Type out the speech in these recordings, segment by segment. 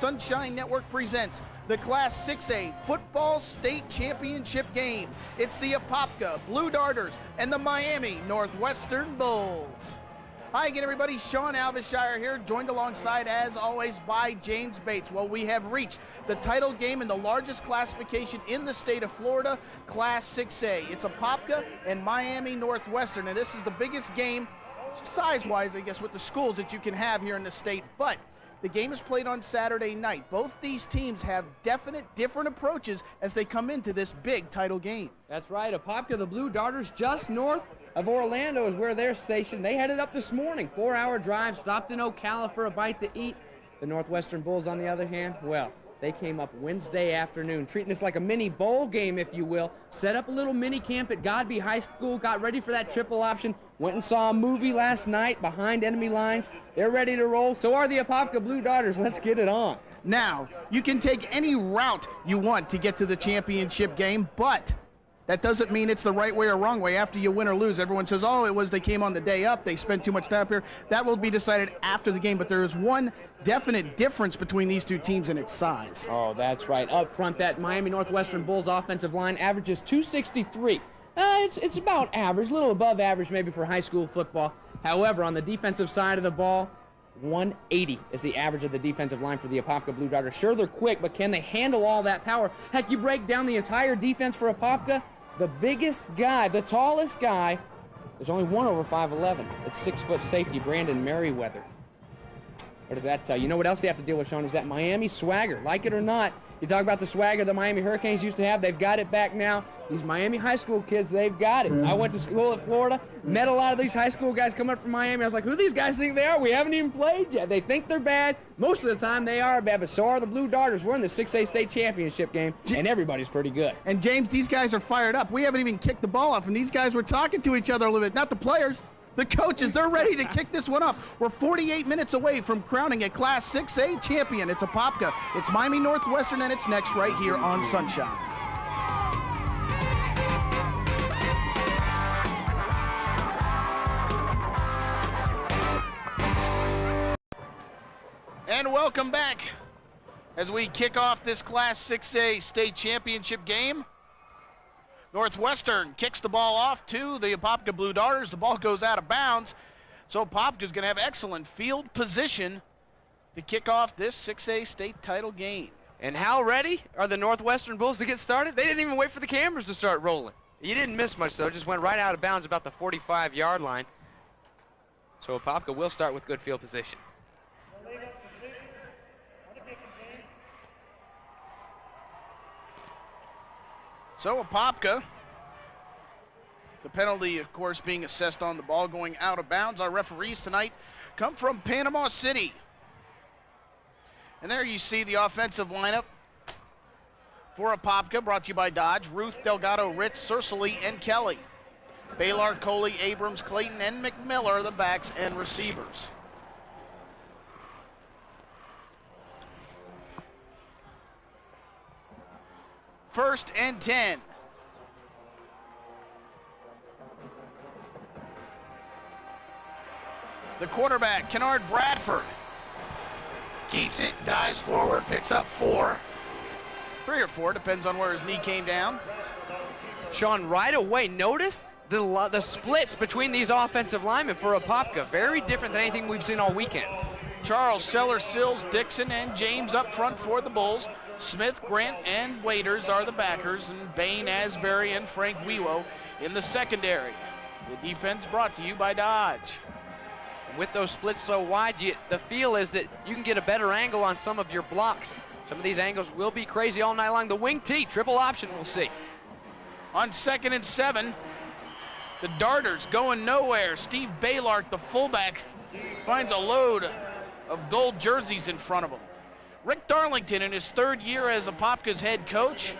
Sunshine Network presents the Class 6A Football State Championship game. It's the Apopka Blue Darters and the Miami Northwestern Bulls. Hi again, everybody. Sean Alvishire here, joined alongside, as always, by James Bates. Well, we have reached the title game in the largest classification in the state of Florida, Class 6A. It's Apopka and Miami Northwestern, and this is the biggest game, size-wise, I guess, with the schools that you can have here in the state. But the game is played on Saturday night. Both these teams have definite different approaches as they come into this big title game. That's right. Apopka, the Blue Darters, just north of Orlando is where they're stationed. They headed up this morning, 4-hour drive, stopped in Ocala for a bite to eat. The Northwestern Bulls, on the other hand, well, they came up Wednesday afternoon, treating this like a mini bowl game, if you will. Set up a little mini camp at Godby High School, got ready for that triple option, went and saw a movie last night behind enemy lines. They're ready to roll. So are the Apopka Blue Darters. Let's get it on. Now, you can take any route you want to get to the championship game, but that doesn't mean it's the right way or wrong way. After you win or lose, everyone says, oh, it was they came on the day up, they spent too much time here. That will be decided after the game, but there is one definite difference between these two teams in its size. Oh, that's right. Up front, that Miami Northwestern Bulls offensive line averages 263. It's about average, a little above average maybe for high school football. However, on the defensive side of the ball, 180 is the average of the defensive line for the Apopka Blue Darters. Sure, they're quick, but can they handle all that power? Heck, you break down the entire defense for Apopka, the biggest guy, the tallest guy, there's only one over 5'11". It's 6-foot safety, Brandon Merriweather. What does that tell you? You know what else they have to deal with, Sean, is that Miami swagger. Like it or not, you talk about the swagger the Miami Hurricanes used to have. They've got it back now. These Miami high school kids, they've got it. I went to school at Florida, met a lot of these high school guys coming up from Miami. I was like, who do these guys think they are? We haven't even played yet. They think they're bad. Most of the time they are bad, but so are the Blue Darters. We're in the 6A state championship game, and everybody's pretty good. And James, these guys are fired up. We haven't even kicked the ball off, and these guys were talking to each other a little bit. Not the players. The coaches, they're ready to kick this one off. We're 48 minutes away from crowning a Class 6A champion. It's Apopka, it's Miami Northwestern, and it's next right here on Sunshine. And welcome back as we kick off this Class 6A state championship game. Northwestern kicks the ball off to the Apopka Blue Darters. The ball goes out of bounds. So Apopka's going to have excellent field position to kick off this 6A state title game. And how ready are the Northwestern Bulls to get started? They didn't even wait for the cameras to start rolling. You didn't miss much, though. Just went right out of bounds about the 45-yard line. So Apopka will start with good field position. So Apopka, the penalty, of course, being assessed on the ball going out of bounds. Our referees tonight come from Panama City. And there you see the offensive lineup for Apopka, brought to you by Dodge. Ruth, Delgado, Ritz, Cercely, and Kelly. Baylor, Coley, Abrams, Clayton, and McMiller are the backs and receivers. First and 10. The quarterback, Kennard Bradford, keeps it, dives forward, picks up 4. 3 or 4, depends on where his knee came down. Sean, right away, notice the splits between these offensive linemen for Apopka. Very different than anything we've seen all weekend. Charles, Seller, Sills, Dixon, and James up front for the Bulls. Smith, Grant, and Waiters are the backers, and Bain, Asbury, and Frank Wewo in the secondary. The defense brought to you by Dodge. With those splits so wide, the feel is that you can get a better angle on some of your blocks. Some of these angles will be crazy all night long. The wing T, triple option, we'll see. On 2nd and 7, the Darters going nowhere. Steve Baylart, the fullback, finds a load of gold jerseys in front of him. Rick Darlington, in his 3rd year as Apopka's head coach,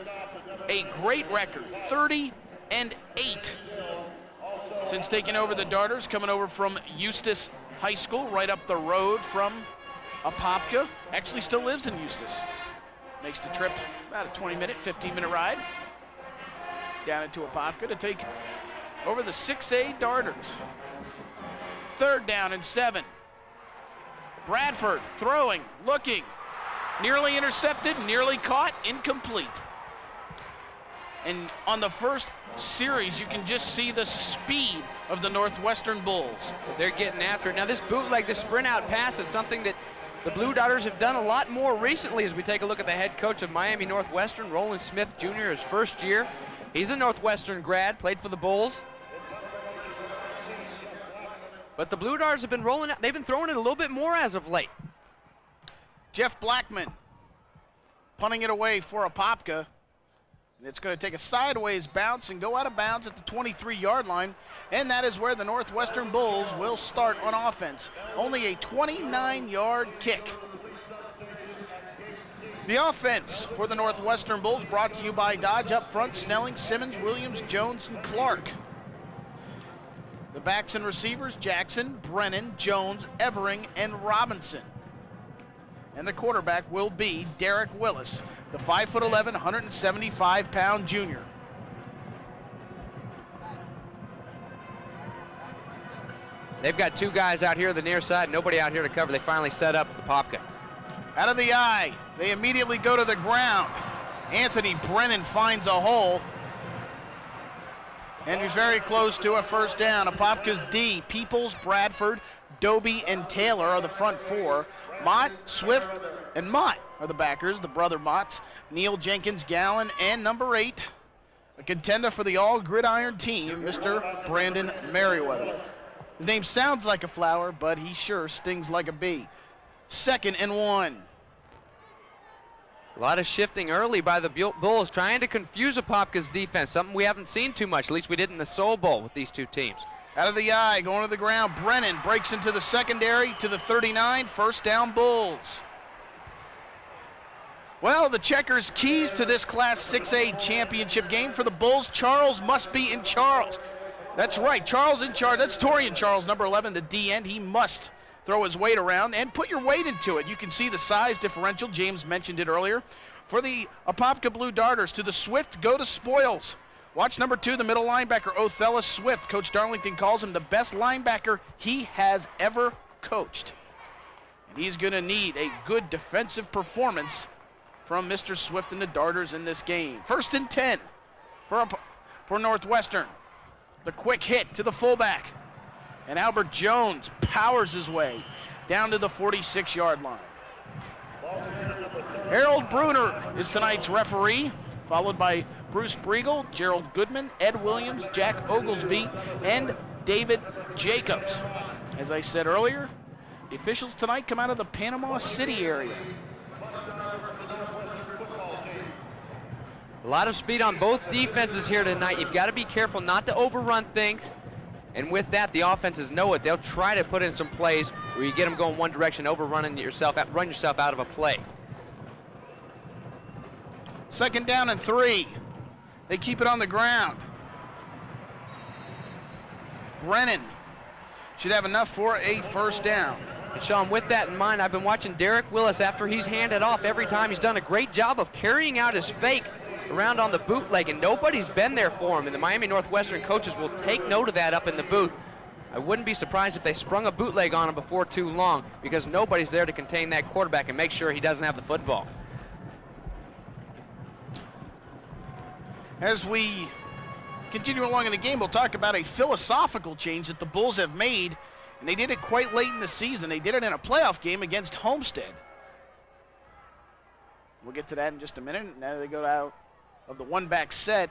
a great record, 30-8. Since taking over the Darters, coming over from Eustis High School, right up the road from Apopka. Actually still lives in Eustis. Makes the trip about a 20-minute, 15-minute ride down into Apopka to take over the 6A Darters. 3rd down and 7. Bradford throwing, looking, Nearly intercepted, nearly caught, incomplete. And on the first series, you can just see the speed of the Northwestern Bulls. They're getting after it. Now this bootleg, the sprint out pass is something that the Blue Darters have done a lot more recently as we take a look at the head coach of Miami Northwestern, Roland Smith Jr., his first year. He's a Northwestern grad, played for the Bulls. But the Blue Darters have been rolling out. They've been throwing it a little bit more as of late. Jeff Blackman punting it away for Apopka. And it's going to take a sideways bounce and go out of bounds at the 23-yard line. And that is where the Northwestern Bulls will start on offense. Only a 29-yard kick. The offense for the Northwestern Bulls brought to you by Dodge. Up front, Snelling, Simmons, Williams, Jones, and Clark. The backs and receivers, Jackson, Brennan, Jones, Evering, and Robinson. And the quarterback will be Derek Willis, the 5'11", 175-pound junior. They've got two guys out here on the near side, nobody out here to cover. They finally set up Apopka. Out of the eye, they immediately go to the ground. Anthony Brennan finds a hole. And he's very close to a first down. Apopka's D, Peoples, Bradford, Doby, and Taylor are the front four. Mott, Swift, and Mott are the backers, the brother Motts. Neil Jenkins, Gallen, and number 8, a contender for the all-gridiron team, Mr. Brandon Merriweather. His name sounds like a flower, but he sure stings like a bee. 2nd and 1. A lot of shifting early by the Bulls, trying to confuse Apopka's defense, something we haven't seen too much, at least we did in the Soul Bowl with these two teams. Out of the eye, going to the ground, Brennan breaks into the secondary to the 39, first down Bulls. Well, the Checkers' keys to this Class 6A championship game for the Bulls. Charles must be in Charles. That's right, Charles in charge. That's Torian Charles, number 11, the D end. He must throw his weight around and put your weight into it. You can see the size differential. James mentioned it earlier. For the Apopka Blue Darters, to the Swift, go to Spoils. Watch number 2, the middle linebacker, Othello Swift. Coach Darlington calls him the best linebacker he has ever coached. And he's going to need a good defensive performance from Mr. Swift and the Darters in this game. 1st and 10 for Northwestern. The quick hit to the fullback. And Albert Jones powers his way down to the 46-yard line. Harold Bruner is tonight's referee, followed by Bruce Briegel, Gerald Goodman, Ed Williams, Jack Oglesby, and David Jacobs. As I said earlier, the officials tonight come out of the Panama City area. A lot of speed on both defenses here tonight. You've got to be careful not to overrun things. And with that, the offenses know it. They'll try to put in some plays where you get them going one direction, run yourself out of a play. 2nd down and 3. They keep it on the ground. Brennan should have enough for a first down. And Sean, with that in mind, I've been watching Derek Willis after he's handed off every time. He's done a great job of carrying out his fake around on the bootleg, and nobody's been there for him. And the Miami Northwestern coaches will take note of that up in the booth. I wouldn't be surprised if they sprung a bootleg on him before too long, because nobody's there to contain that quarterback and make sure he doesn't have the football. As we continue along in the game, we'll talk about a philosophical change that the Bulls have made, and they did it quite late in the season. They did it in a playoff game against Homestead. We'll get to that in just a minute. Now they go out of the one-back set.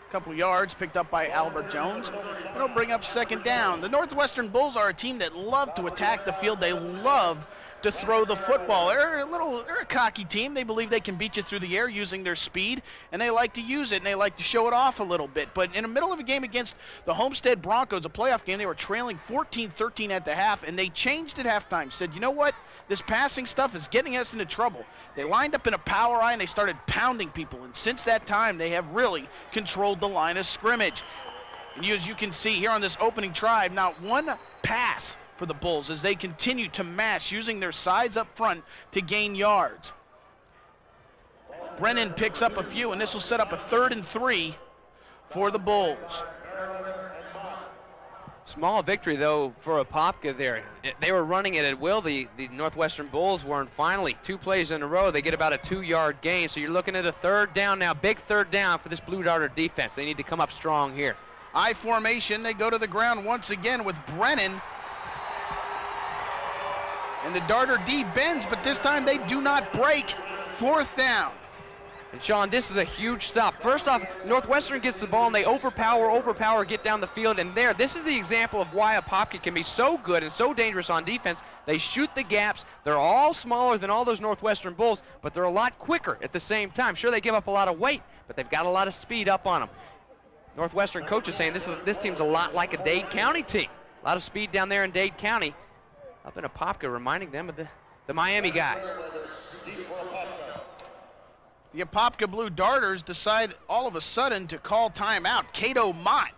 A couple yards picked up by Albert Jones. It'll bring up 2nd down. The Northwestern Bulls are a team that love to attack the field. They love to throw the football. They're a cocky team. They believe they can beat you through the air using their speed, and they like to use it, and they like to show it off a little bit. But in the middle of a game against the Homestead Broncos, a playoff game, they were trailing 14-13 at the half, and they changed at halftime. Said, you know what? This passing stuff is getting us into trouble. They lined up in a power eye, and they started pounding people. And since that time, they have really controlled the line of scrimmage. And as you can see here on this opening drive, not one pass for the Bulls as they continue to mash using their sides up front to gain yards. Brennan picks up a few, and this will set up a 3rd and 3 for the Bulls. Small victory, though, for Apopka there. They were running it at will. The Northwestern Bulls were, and finally, 2 plays in a row, they get about a 2-yard gain. So you're looking at a 3rd down now, big 3rd down for this Blue Darter defense. They need to come up strong here. I formation, they go to the ground once again with Brennan. And the Darter D bends, but this time they do not break. 4th down. And Sean, this is a huge stop. First off, Northwestern gets the ball and they overpower, get down the field. And this is the example of why Apopka can be so good and so dangerous on defense. They shoot the gaps. They're all smaller than all those Northwestern Bulls, but they're a lot quicker at the same time. Sure, they give up a lot of weight, but they've got a lot of speed up on them. Northwestern coach is saying this team's a lot like a Dade County team. A lot of speed down there in Dade County. Up in Apopka, reminding them of the Miami guys. The Apopka Blue Darters decide all of a sudden to call timeout. Cato Mott.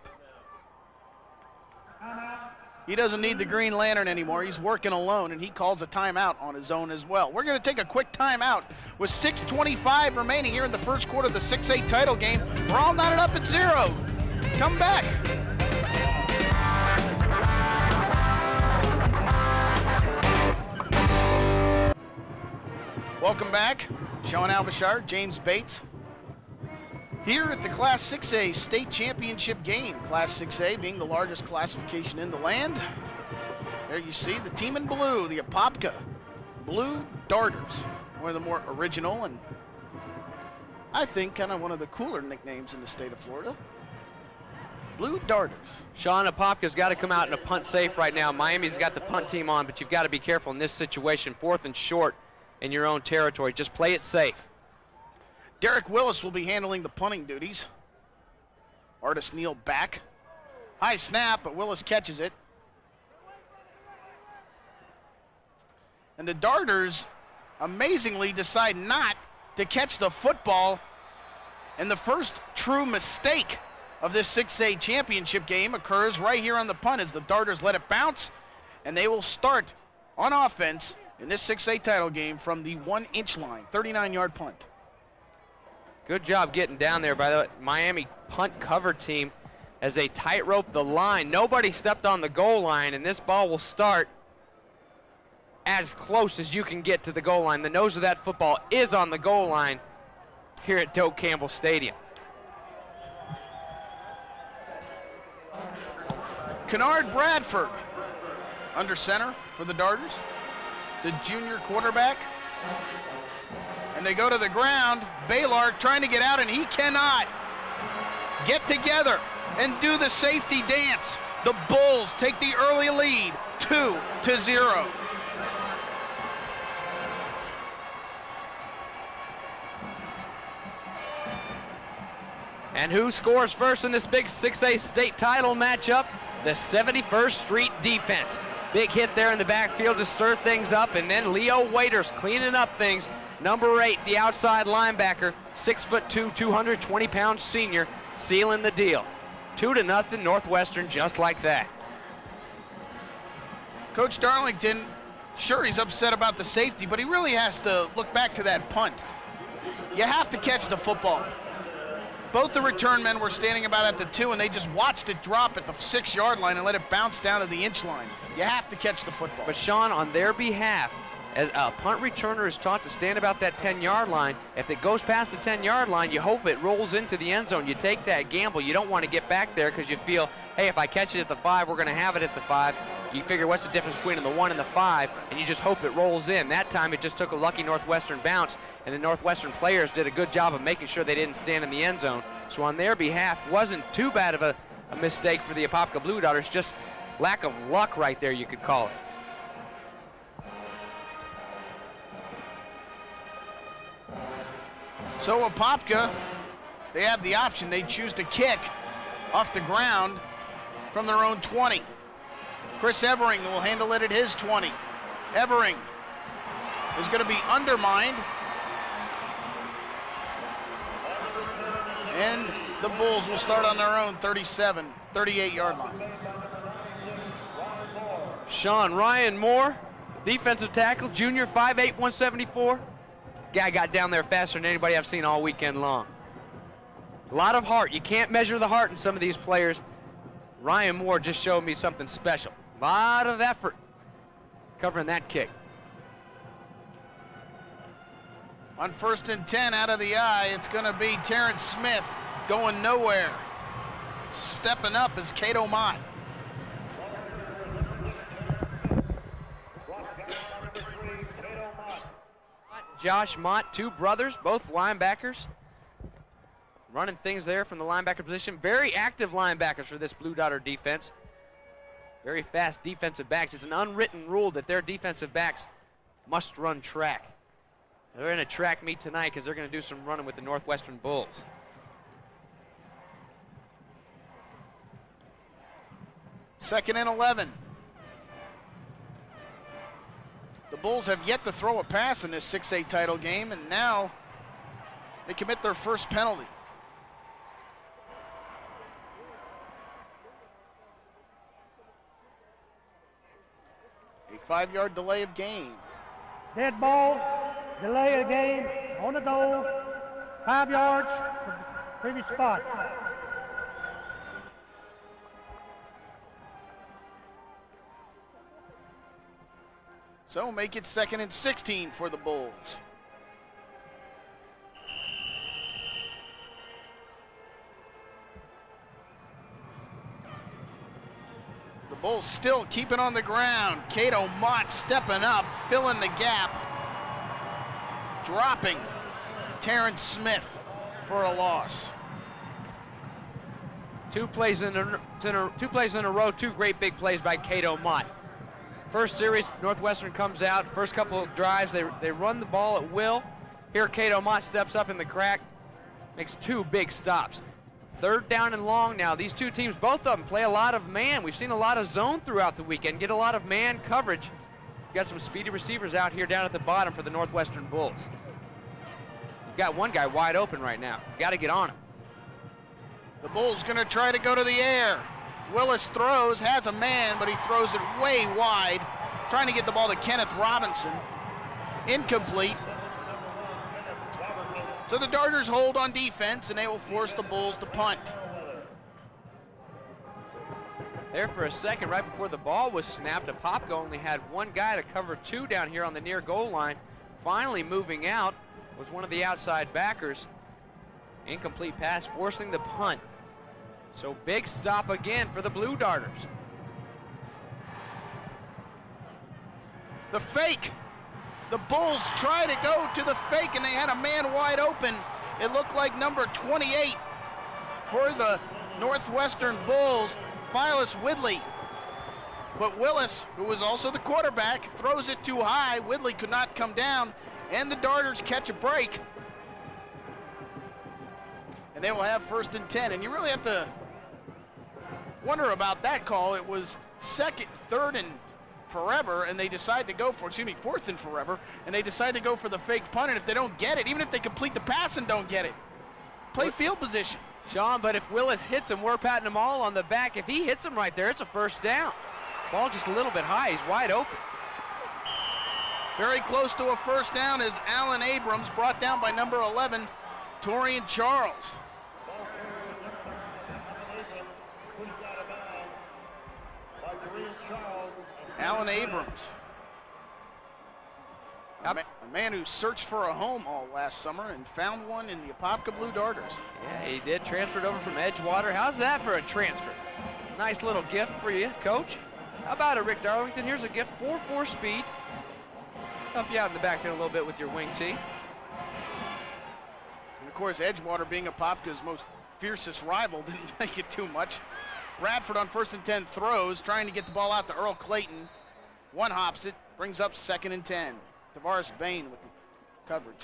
He doesn't need the Green Lantern anymore. He's working alone, and he calls a timeout on his own as well. We're going to take a quick timeout with 6:25 remaining here in the first quarter of the 6A title game. We're all knotted up at 0. Come back. Welcome back. Sean Alvashar, James Bates. Here at the Class 6A state championship game. Class 6A being the largest classification in the land. There you see the team in blue, the Apopka Blue Darters. One of the more original and I think kind of one of the cooler nicknames in the state of Florida. Blue Darters. Sean, Apopka's got to come out in a punt safe right now. Miami's got the punt team on, but you've got to be careful in this situation. 4th and short in your own territory. Just play it safe. Derek Willis will be handling the punting duties. Artis Neal back. High snap, but Willis catches it. And the Darters amazingly decide not to catch the football. And the first true mistake of this 6A championship game occurs right here on the punt as the Darters let it bounce. And they will start on offense in this 6A title game from the 1-inch line, 39-yard punt. Good job getting down there by the Miami punt cover team as they tightrope the line. Nobody stepped on the goal line, and this ball will start as close as you can get to the goal line. The nose of that football is on the goal line here at Doak Campbell Stadium. Kennard Bradford under center for the Darters, the junior quarterback. And they go to the ground. Baylor trying to get out, and he cannot get together and do the safety dance. The Bulls take the early lead, 2-0. And who scores first in this big 6A state title matchup? The 71st Street defense. Big hit there in the backfield to stir things up, and then Leo Waiters cleaning up things. Number 8, the outside linebacker, 6'2", 220-pound senior, sealing the deal. 2-0 Northwestern, just like that. Coach Darlington, sure, he's upset about the safety, but he really has to look back to that punt. You have to catch the football. Both the return men were standing about at the 2, and they just watched it drop at the 6-yard line and let it bounce down to the inch line. You have to catch the football. But Sean, on their behalf, as a punt returner is taught to stand about that 10-yard line, if it goes past the 10-yard line, you hope it rolls into the end zone. You take that gamble. You don't want to get back there because you feel, hey, if I catch it at the 5, we're going to have it at the 5. You figure what's the difference between the 1 and the 5, and you just hope it rolls in. That time it just took a lucky Northwestern bounce, and the Northwestern players did a good job of making sure they didn't stand in the end zone. So on their behalf, wasn't too bad of a mistake for the Apopka Blue Darters, just lack of luck right there, you could call it. So Apopka, they have the option. They choose to kick off the ground from their own 20. Chris Evering will handle it at his 20. Evering is going to be undermined. And the Bulls will start on their own 38-yard line. Sean Ryan Moore, defensive tackle, junior, 5'8", 174. Guy got down there faster than anybody I've seen all weekend long. A lot of heart. You can't measure the heart in some of these players. Ryan Moore just showed me something special. A lot of effort covering that kick. On 1st and 10 out of the eye, it's going to be Terrence Smith going nowhere. Stepping up is Cato Mott. Josh Mott, two brothers, both linebackers. Running things there from the linebacker position. Very active linebackers for this Blue Darter defense. Very fast defensive backs. It's an unwritten rule that their defensive backs must run track. They're in a track meet tonight because they're going to do some running with the Northwestern Bulls. Second and 11. The Bulls have yet to throw a pass in this 6A title game, and now they commit their first penalty. A 5-yard delay of game. Dead ball, delay of game, on the goal, 5 yards from the previous spot. So make it 2nd and 16 for the Bulls. The Bulls still keep it on the ground. Cato Mott stepping up, filling the gap. Dropping Terrence Smith for a loss. Two plays in a row, two great big plays by Cato Mott. First series, Northwestern comes out. First couple of drives, they run the ball at will. Here, Cato Mott steps up in the crack, makes two big stops. 3rd down and long now. These two teams, both of them, play a lot of man. We've seen a lot of zone throughout the weekend, get a lot of man coverage. We've got some speedy receivers out here down at the bottom for the Northwestern Bulls. We've got one guy wide open right now. Got to get on him. The Bulls going to try to go to the air. Willis throws, has a man, but he throws it way wide, trying to get the ball to Kenneth Robinson. Incomplete. So the Darters hold on defense, and they will force the Bulls to punt. There for a second, right before the ball was snapped, Apopka only had one guy to cover two down here on the near goal line. Finally moving out was one of the outside backers. Incomplete pass, forcing the punt. So big stop again for the Blue Darters. The fake. The Bulls try to go to the fake, and they had a man wide open. It looked like number 28 for the Northwestern Bulls, Phyllis Whitley. But Willis, who was also the quarterback, throws it too high. Whitley could not come down, and the Darters catch a break. And they will have 1st and 10. And you really have to wonder about that call. It was 3rd and forever, and they decide to go for, 4th and forever, and they decide to go for the fake punt. And if they don't get it, even if they complete the pass and don't get it, play field position. Sean, but if Willis hits him, we're patting them all on the back. If he hits him right there, it's a 1st down. Ball just a little bit high. He's wide open. Very close to a 1st down is Alan Abrams, brought down by number 11, Torian Charles. Alan Abrams, a man who searched for a home all last summer and found one in the Apopka Blue Darters. Yeah, he did. Transferred over from Edgewater. How's that for a transfer? Nice little gift for you, Coach. How about it, Rick Darlington? Here's a gift, 4.4 speed. Help you out in the backfield a little bit with your wing tee. And of course, Edgewater being Apopka's most fiercest rival didn't like it too much. Bradford on 1st and 10 throws, trying to get the ball out to Earl Clayton. One hops it, brings up 2nd and 10. Tavares Bain with the coverage.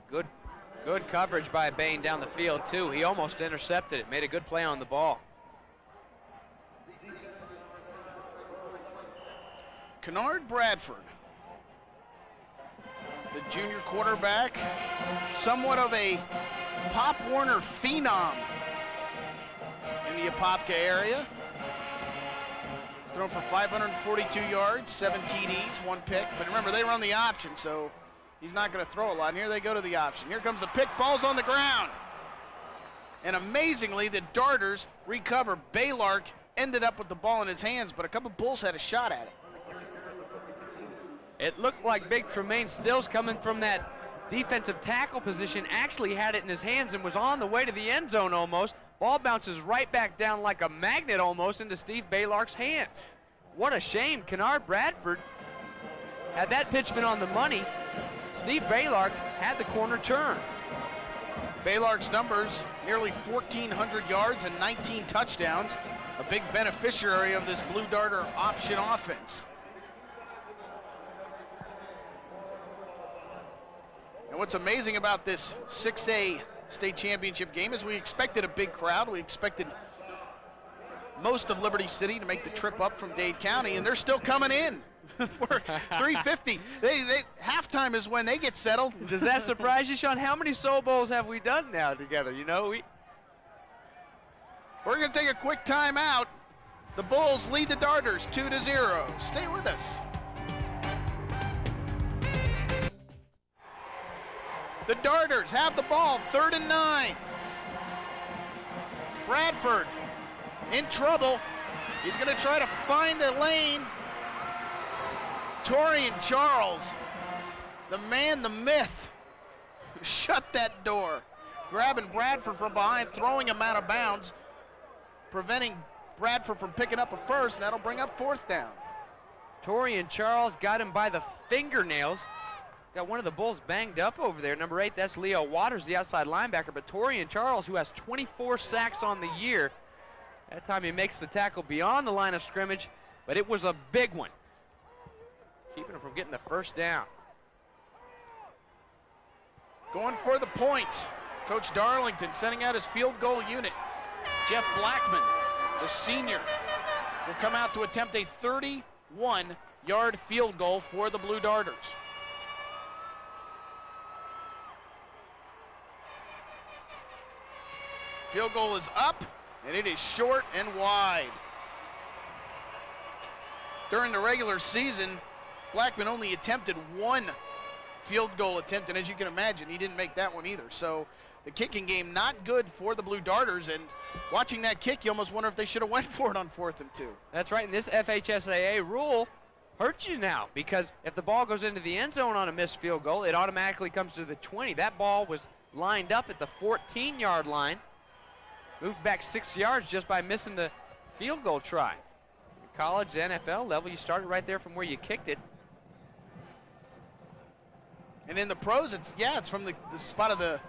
Good coverage by Bain down the field, too. He almost intercepted it, made a good play on the ball. Kennard Bradford, the junior quarterback, somewhat of a Pop Warner phenom in the Apopka area. He's thrown for 542 yards, 7 TDs, 1 pick. But remember, they run the option, so he's not going to throw a lot. And here they go to the option. Here comes the pick. Ball's on the ground. And amazingly, the Darters recover. Baylark ended up with the ball in his hands, but a couple Bulls had a shot at it. It looked like Big Tremaine Stills, coming from that defensive tackle position, actually had it in his hands and was on the way to the end zone almost. Ball bounces right back down like a magnet almost into Steve Baylark's hands. What a shame. Kennard Bradford, had that pitch been on the money, Steve Baylark had the corner turn. Baylark's numbers, nearly 1,400 yards and 19 touchdowns. A big beneficiary of this Blue Darter option offense. And what's amazing about this 6A state championship game is we expected a big crowd. We expected most of Liberty City to make the trip up from Dade County, and they're still coming in. For 350. Halftime is when they get settled. Does that surprise you, Sean? How many Soul Bowls have we done now together? You know, we're going to take a quick timeout. The Bulls lead the Darters 2-0. Stay with us. The Darters have the ball, 3rd and 9. Bradford in trouble. He's going to try to find a lane. Torian Charles, the man, the myth, shut that door. Grabbing Bradford from behind, throwing him out of bounds, preventing Bradford from picking up a first, and that'll bring up 4th down. Torian Charles got him by the fingernails. Got one of the Bulls banged up over there. Number 8, that's Leo Waters, the outside linebacker. But Torian Charles, who has 24 sacks on the year, that time he makes the tackle beyond the line of scrimmage, but it was a big one, keeping him from getting the first down. Going for the point. Coach Darlington sending out his field goal unit. Jeff Blackman, the senior, will come out to attempt a 31-yard field goal for the Blue Darters. Field goal is up, and it is short and wide. During the regular season, Blackman only attempted 1 field goal attempt, and as you can imagine, he didn't make that one either. So the kicking game not good for the Blue Darters, and watching that kick, you almost wonder if they should have went for it on 4th and 2. That's right, and this FHSAA rule hurts you now, because if the ball goes into the end zone on a missed field goal, it automatically comes to the 20. That ball was lined up at the 14-yard line, moved back 6 yards just by missing the field goal try. College, the NFL level, you started right there from where you kicked it. And in the pros, it's from the spot of the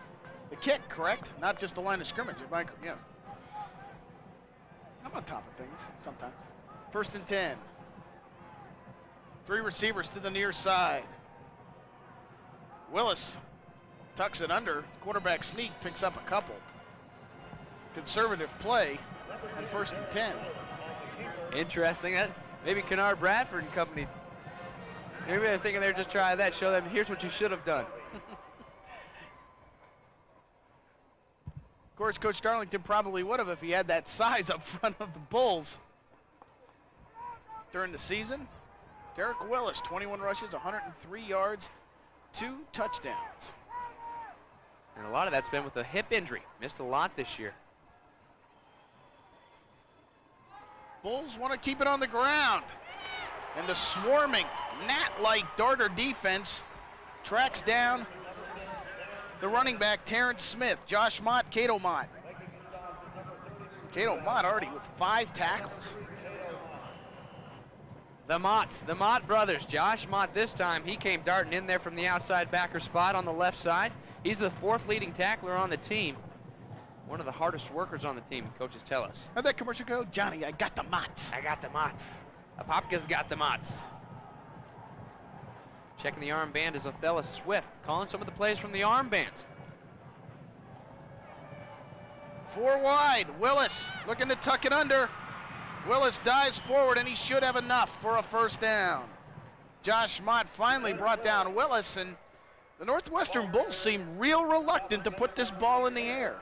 kick, correct? Not just the line of scrimmage. Yeah. I'm on top of things sometimes. 1st and 10. 3 receivers to the near side. Willis tucks it under. Quarterback sneak picks up a couple. Conservative play on 1st and 10. Interesting. Maybe Kennard Bradford and company, maybe they're thinking they're just trying that, show them here's what you should have done. Of course, Coach Darlington probably would have if he had that size up front of the Bulls. During the season, Derek Willis, 21 rushes, 103 yards, 2 touchdowns. And a lot of that's been with a hip injury. Missed a lot this year. Bulls want to keep it on the ground. And the swarming, gnat-like Darter defense tracks down the running back, Terrence Smith, Josh Mott, Cato Mott. Cato Mott already with 5 tackles. The Mott brothers. Josh Mott this time, he came darting in there from the outside backer spot on the left side. He's the 4th leading tackler on the team. One of the hardest workers on the team, coaches tell us. How'd that commercial go? Johnny, I got the Motts. I got the Motts. Apopka's got the Motts. Checking the armband is Othello Swift, calling some of the plays from the armbands. 4 wide. Willis looking to tuck it under. Willis dives forward, and he should have enough for a 1st down. Josh Mott finally brought down Willis, and the Northwestern Bulls seem real reluctant to put this ball in the air.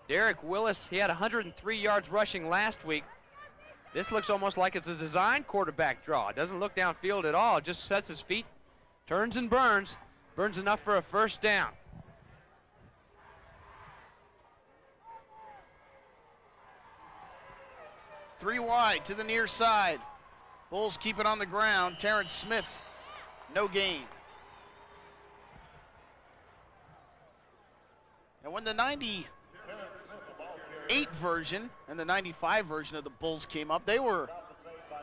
Derek Willis, he had 103 yards rushing last week. This looks almost like it's a design quarterback draw. It doesn't look downfield at all. It just sets his feet, turns and burns. Burns enough for a first down. Three wide to the near side. Bulls keep it on the ground. Terrence Smith, no gain. And when the 98 version and the 95 version of the Bulls came up, they were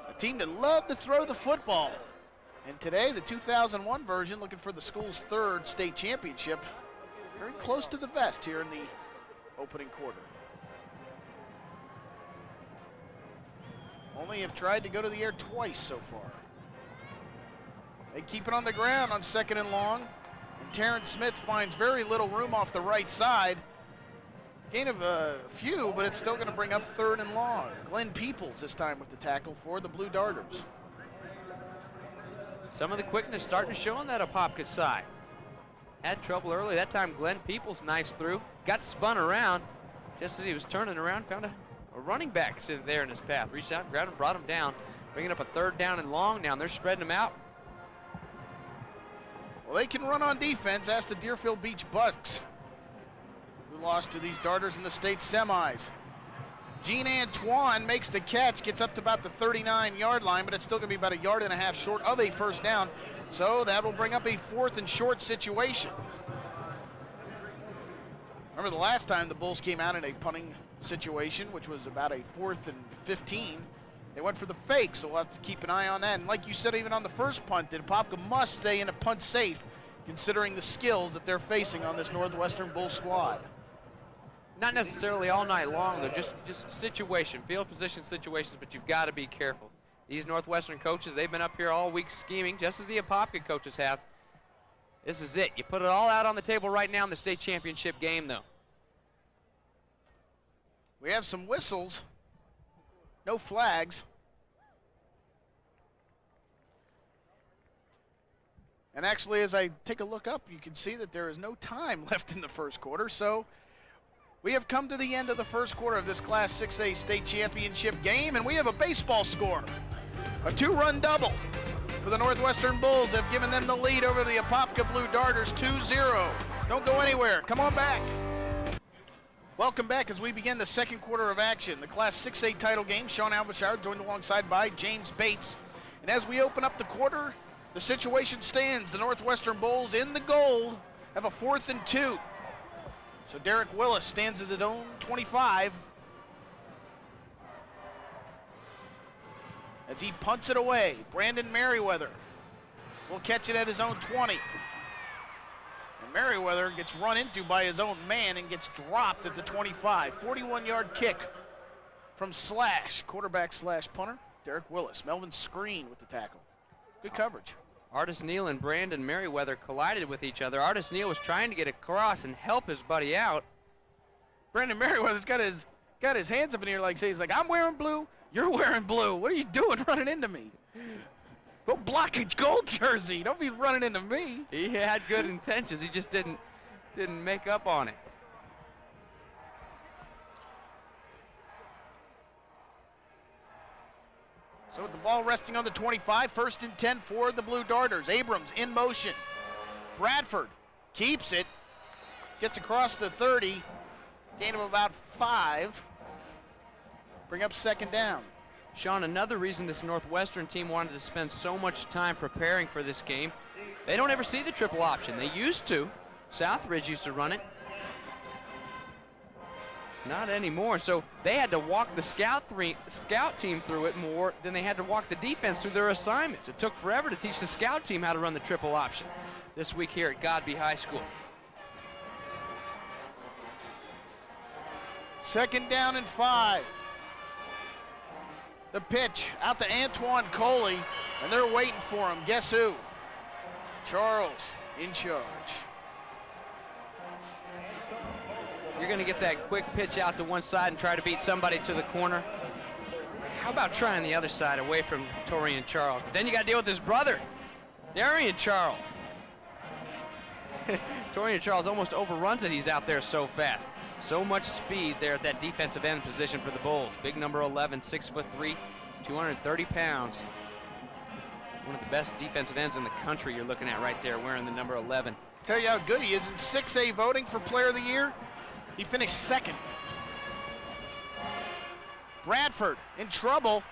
a team that loved to throw the football. And today, the 2001 version, looking for the school's third state championship, very close to the vest here in the opening quarter. Only have tried to go to the air twice so far. They keep it on the ground on 2nd and long. And Terrence Smith finds very little room off the right side. Gain of a few, but it's still going to bring up 3rd and long. Glenn Peoples this time with the tackle for the Blue Darters. Some of the quickness starting to show on that Apopka side. Had trouble early. That time Glenn Peoples nice through. Got spun around. Just as he was turning around, found a running back sitting there in his path. Reached out, grabbed him, brought him down. Bringing up a 3rd down and long now. They're spreading him out. Well, they can run on defense. Ask the Deerfield Beach Bucks, who lost to these Darters in the state semis. Gene Antoine makes the catch, gets up to about the 39-yard line, but it's still going to be about 1.5 yards short of a first down. So that will bring up a 4th and short situation. Remember the last time the Bulls came out in a punting situation, which was about a 4th and 15. They went for the fake, so we'll have to keep an eye on that. And like you said, even on the first punt, that Apopka must stay in a punt safe, considering the skills that they're facing on this Northwestern Bull squad. Not necessarily all night long, though, just situation, field position situations, but you've got to be careful. These Northwestern coaches, they've been up here all week scheming, just as the Apopka coaches have. This is it. You put it all out on the table right now in the state championship game, though. We have some whistles, no flags. And actually, as I take a look up, you can see that there is no time left in the first quarter, so we have come to the end of the first quarter of this Class 6A state championship game, and we have a baseball score. A 2-run double for the Northwestern Bulls have given them the lead over the Apopka Blue Darters 2-0. Don't go anywhere. Come on back. Welcome back as we begin the second quarter of action. The Class 6A title game. Sean Alvashire joined alongside by James Bates. And as we open up the quarter, the situation stands. The Northwestern Bulls in the goal have a 4th and 2. So Derek Willis stands at his own 25 as he punts it away. Brandon Merriweather will catch it at his own 20. And Merriweather gets run into by his own man and gets dropped at the 25. 41-yard kick from quarterback slash punter, Derek Willis. Melvin Screen with the tackle. Good coverage. Artis Neal and Brandon Merriweather collided with each other. Artis Neal was trying to get across and help his buddy out. Brandon Merriweather's got his hands up in the air like he's like, I'm wearing blue, you're wearing blue. What are you doing running into me? Go block a gold jersey. Don't be running into me. He had good intentions. He just didn't make up on it. So with the ball resting on the 25, 1st and 10 for the Blue Darters. Abrams in motion. Bradford keeps it. Gets across the 30. Gain of about 5. Bring up 2nd down. Sean, another reason this Northwestern team wanted to spend so much time preparing for this game, they don't ever see the triple option. They used to. Southridge used to run it. Not anymore. So they had to walk the scout team through it more than they had to walk the defense through their assignments. It took forever to teach the scout team how to run the triple option this week here at Godby High School. 2nd down and 5. The pitch out to Antoine Coley, and they're waiting for him. Guess who? Charles in charge. You're going to get that quick pitch out to one side and try to beat somebody to the corner. How about trying the other side away from Torian Charles? But then you got to deal with his brother, Darian Charles. Torian Charles almost overruns it. He's out there so fast. So much speed there at that defensive end position for the Bulls. Big number 11, 6'3", 230 pounds. One of the best defensive ends in the country you're looking at right there, wearing the number 11. Tell you how good he is in 6A voting for Player of the Year. He finished second. Bradford in trouble,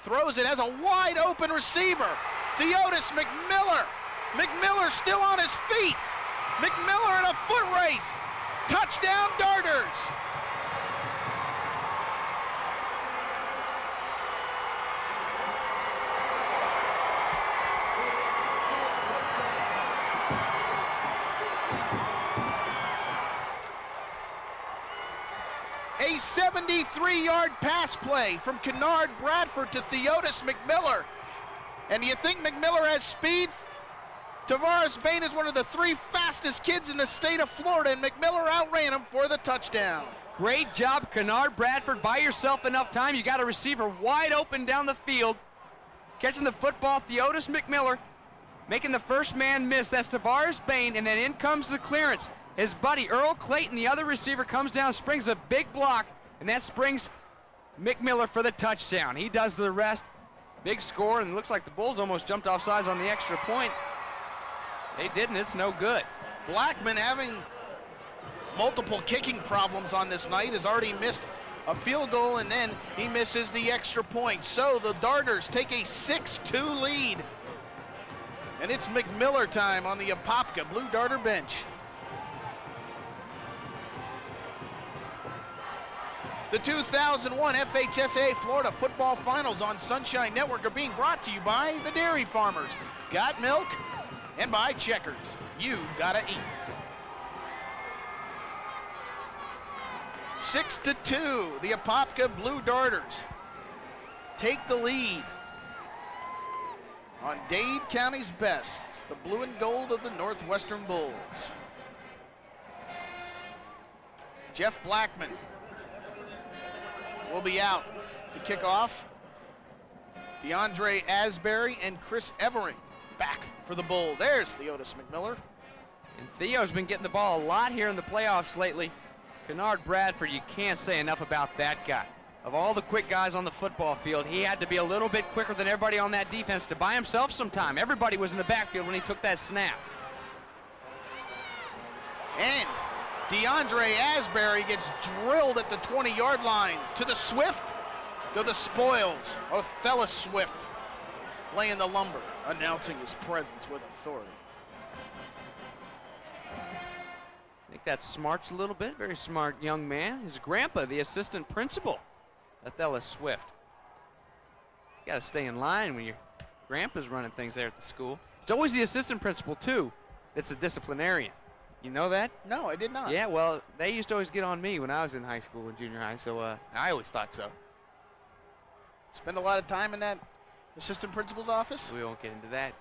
throws it as a wide open receiver. Theodis McMiller. McMiller still on his feet. McMiller in a foot race. Touchdown Darters. A 73-yard pass play from Kennard Bradford to Theodis McMiller. And you think McMiller has speed? Tavares Bain is one of the 3 fastest kids in the state of Florida, and McMiller outran him for the touchdown. Great job, Kennard Bradford. Buy yourself enough time. You got a receiver wide open down the field. Catching the football, Theodis McMiller making the first man miss. That's Tavares Bain, and then in comes the clearance. His buddy Earl Clayton, the other receiver, comes down, springs a big block, and that springs McMiller for the touchdown. He does the rest. Big score, and it looks like the Bulls almost jumped off sides on the extra point. They didn't. It's no good. Blackman, having multiple kicking problems on this night, has already missed a field goal, and then he misses the extra point. So the Darters take a 6-2 lead. And it's McMiller time on the Apopka Blue Darter bench. The 2001 FHSAA Florida Football Finals on Sunshine Network are being brought to you by the Dairy Farmers. Got milk? And by Checkers. You gotta eat. 6-2, the Apopka Blue Darters take the lead on Dade County's best, the blue and gold of the Northwestern Bulls. Jeff Blackman will be out to kick off. DeAndre Asbury and Chris Evering back for the Bulls. There's Theodis McMiller. And Theo's been getting the ball a lot here in the playoffs lately. Kennard Bradford, you can't say enough about that guy. Of all the quick guys on the football field, he had to be a little bit quicker than everybody on that defense to buy himself some time. Everybody was in the backfield when he took that snap. And DeAndre Asbury gets drilled at the 20-yard line. To the Swift, to the spoils. Othello Swift laying the lumber, announcing his presence with authority. I think that smarts a little bit. Very smart young man. His grandpa, the assistant principal, Othello Swift. You got to stay in line when your grandpa's running things there at the school. It's always the assistant principal, too, that's a disciplinarian. You know that? No, I did not. Yeah, well, they used to always get on me when I was in high school and junior high, so I always thought so. Spend a lot of time in that assistant principal's office? We won't get into that.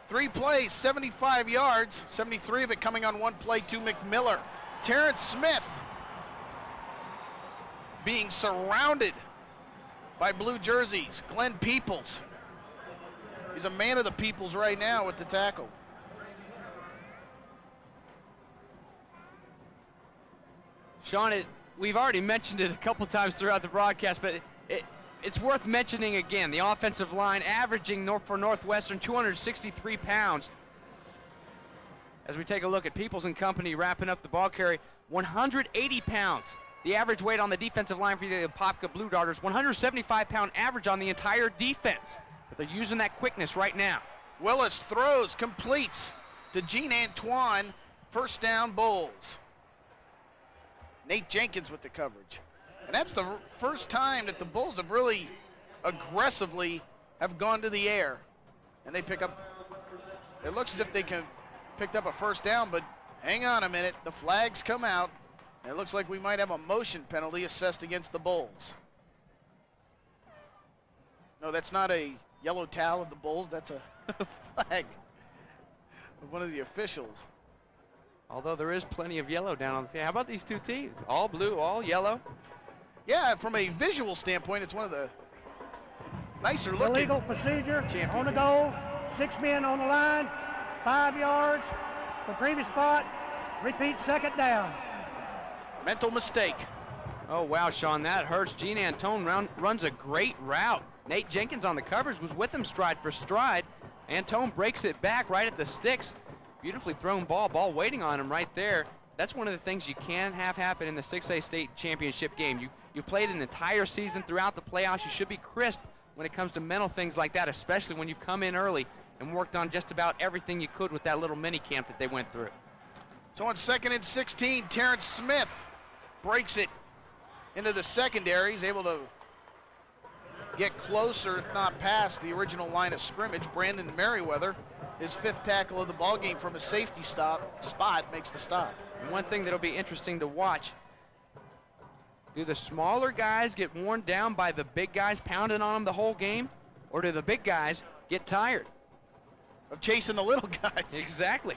3 plays, 75 yards, 73 of it coming on one play to McMiller. Terrence Smith being surrounded by blue jerseys. Glenn Peoples. He's a man of the peoples right now with the tackle. Sean, we've already mentioned it a couple times throughout the broadcast, but it's worth mentioning again. The offensive line averaging for Northwestern 263 pounds. As we take a look at Peoples and company wrapping up the ball carry, 180 pounds. The average weight on the defensive line for the Apopka Blue Darters, 175-pound average on the entire defense. But they're using that quickness right now. Willis throws, completes to Gene Antoine. First down, Bulls. Nate Jenkins with the coverage. And that's the first time that the Bulls have really aggressively have gone to the air. And they pick up, it looks as if they picked up a first down, but hang on a minute. The flags come out. And it looks like we might have a motion penalty assessed against the Bulls. No, that's not a yellow towel of the Bulls. That's a flag of one of the officials. Although there is plenty of yellow down on the field. How about these two teams? All blue, all yellow. Yeah, from a visual standpoint, it's one of the nicer looking. Illegal procedure on the goal. 6 men on the line. 5 yards from previous spot. Repeat, second down. Mental mistake. Oh, wow, Sean, that hurts. Gene Antone runs a great route. Nate Jenkins on the covers was with him stride for stride. Antone breaks it back right at the sticks. Beautifully thrown ball waiting on him right there. That's one of the things you can't have happen in the 6A state championship game. You played an entire season throughout the playoffs. You should be crisp when it comes to mental things like that, especially when you've come in early and worked on just about everything you could with that little mini camp that they went through. So on 2nd and 16, Terrence Smith breaks it into the secondary. He's able to get closer, if not past, the original line of scrimmage. Brandon Merriweather, his 5th tackle of the ball game from a safety spot, makes the stop. And one thing that'll be interesting to watch, do the smaller guys get worn down by the big guys pounding on them the whole game, or do the big guys get tired of chasing the little guys? Exactly.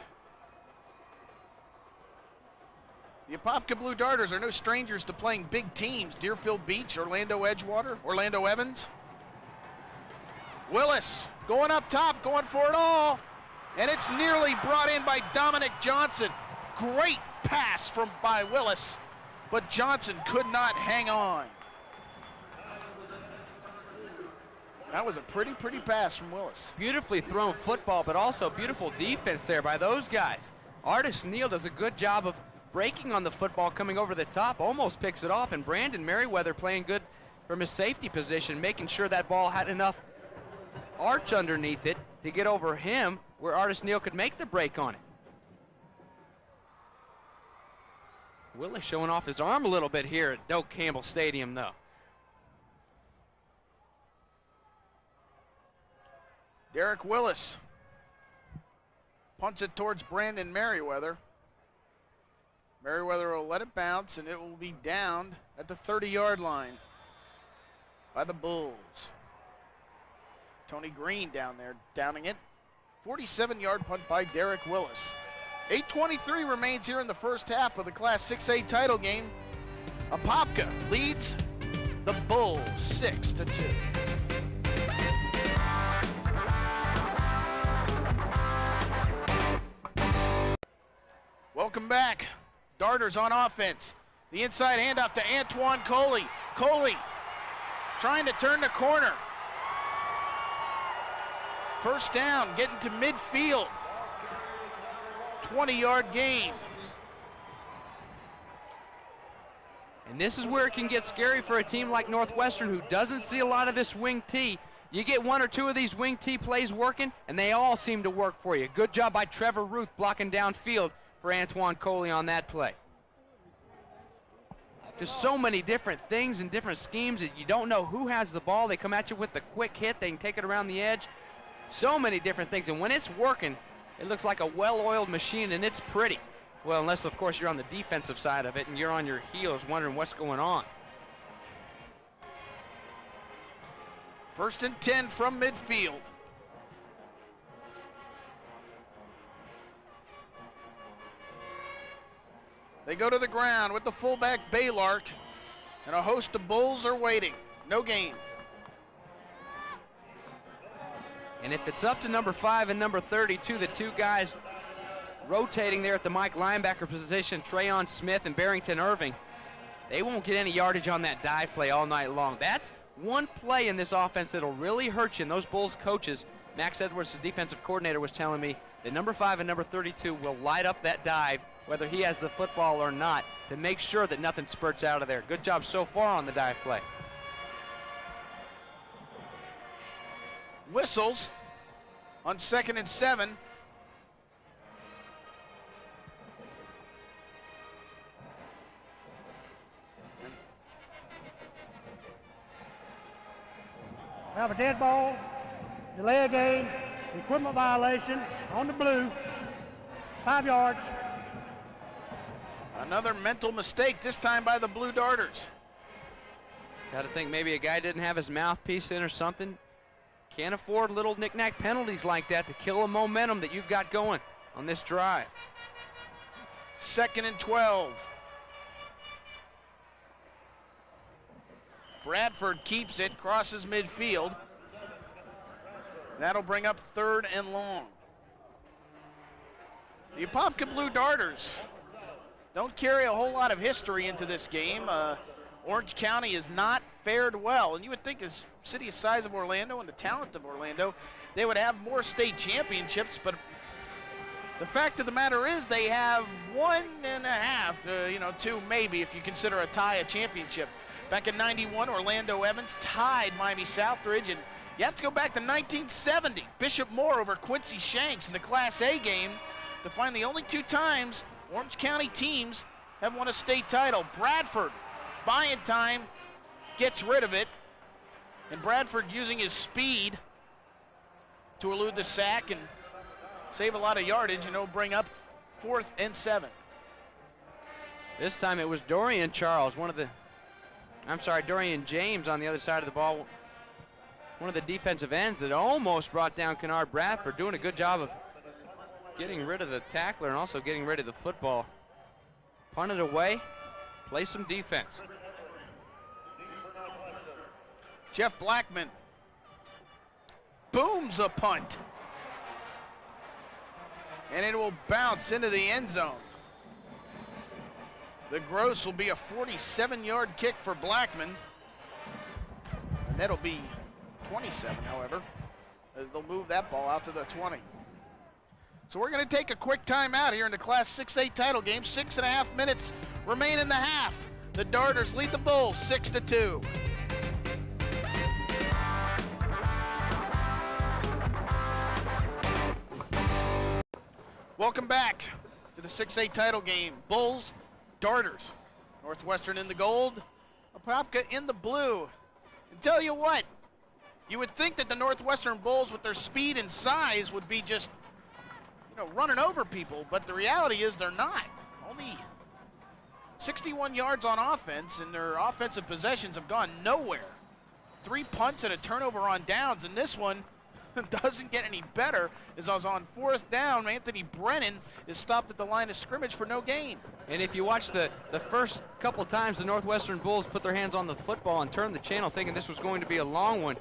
The Apopka Blue Darters are no strangers to playing big teams. Deerfield Beach, Orlando Edgewater, Orlando Evans. Willis going up top, going for it all. And it's nearly brought in by Dominic Johnson. Great pass by Willis, but Johnson could not hang on. That was a pretty pass from Willis. Beautifully thrown football, but also beautiful defense there by those guys. Artis Neal does a good job of breaking on the football, coming over the top, almost picks it off, and Brandon Merriweather playing good from his safety position, making sure that ball had enough arch underneath it to get over him where Artis Neal could make the break on it. Willis showing off his arm a little bit here at Doak Campbell Stadium, though. Derek Willis punts it towards Brandon Merriweather. Merriweather will let it bounce, and it will be downed at the 30-yard line by the Bulls. Tony Green down there downing it. 47-yard punt by Derek Willis. 8:23 remains here in the first half of the Class 6A title game. Apopka leads the Bulls 6-2. Welcome back. Darters on offense. The inside handoff to Antoine Coley. Coley trying to turn the corner. First down, getting to midfield. 20-yard gain. And this is where it can get scary for a team like Northwestern, who doesn't see a lot of this wing T. You get one or two of these wing T plays working, and they all seem to work for you. Good job by Trevor Ruth blocking downfield for Antoine Coley on that play. Just so many different things and different schemes that you don't know who has the ball. They come at you with the quick hit. They can take it around the edge. So many different things. And when it's working, it looks like a well-oiled machine, and it's pretty. Well, unless, of course, you're on the defensive side of it and you're on your heels wondering what's going on. 1st and 10 from midfield. They go to the ground with the fullback Baylark, and a host of Bulls are waiting. No gain. And if it's up to number 5 and number 32, the two guys rotating there at the Mike linebacker position, Trayon Smith and Barrington Irving, they won't get any yardage on that dive play all night long. That's one play in this offense that'll really hurt you. And those Bulls coaches, Max Edwards, the defensive coordinator, was telling me that number 5 and number 32 will light up that dive, whether he has the football or not, to make sure that nothing spurts out of there. Good job so far on the dive play. Whistles on 2nd and 7. Have a dead ball, delay a game, equipment violation on the blue, 5 yards. Another mental mistake, this time by the Blue Darters. Got to think maybe a guy didn't have his mouthpiece in or something. Can't afford little knick-knack penalties like that to kill a momentum that you've got going on this drive. 2nd and 12. Bradford keeps it, crosses midfield. That'll bring up 3rd and long. The Apopka Blue Darters don't carry a whole lot of history into this game. Orange County has not fared well. And you would think, as a city the size of Orlando and the talent of Orlando, they would have more state championships, but the fact of the matter is they have 1.5, 2 maybe if you consider a tie a championship. Back in 91, Orlando Evans tied Miami Southridge, and you have to go back to 1970. Bishop Moore over Quincy Shanks in the Class A game to find the only 2 times Orange County teams have won a state title. Bradford, buying time, gets rid of it, and Bradford using his speed to elude the sack and save a lot of yardage, bring up 4th and 7. This time it was Dorian James on the other side of the ball. One of the defensive ends that almost brought down Kennard Bradford, doing a good job of getting rid of the tackler and also getting rid of the football. Punt it away, play some defense. Jeff Blackman booms a punt, and it will bounce into the end zone. The gross will be a 47-yard kick for Blackman, and that'll be 27, however, as they'll move that ball out to the 20. So we're going to take a quick timeout here in the Class 6A title game. 6.5 minutes remain in the half. The Darters lead the Bulls 6-2. Welcome back to the 6A title game. Bulls, Darters. Northwestern in the gold, Apopka in the blue. And tell you what, you would think that the Northwestern Bulls, with their speed and size, would be just, running over people, but the reality is they're not. Only 61 yards on offense, and their offensive possessions have gone nowhere. 3 punts and a turnover on downs, and this one doesn't get any better, as I was on 4th down. Anthony Brennan is stopped at the line of scrimmage for no gain. And if you watch the first couple times the Northwestern Bulls put their hands on the football and turned the channel thinking this was going to be a long one,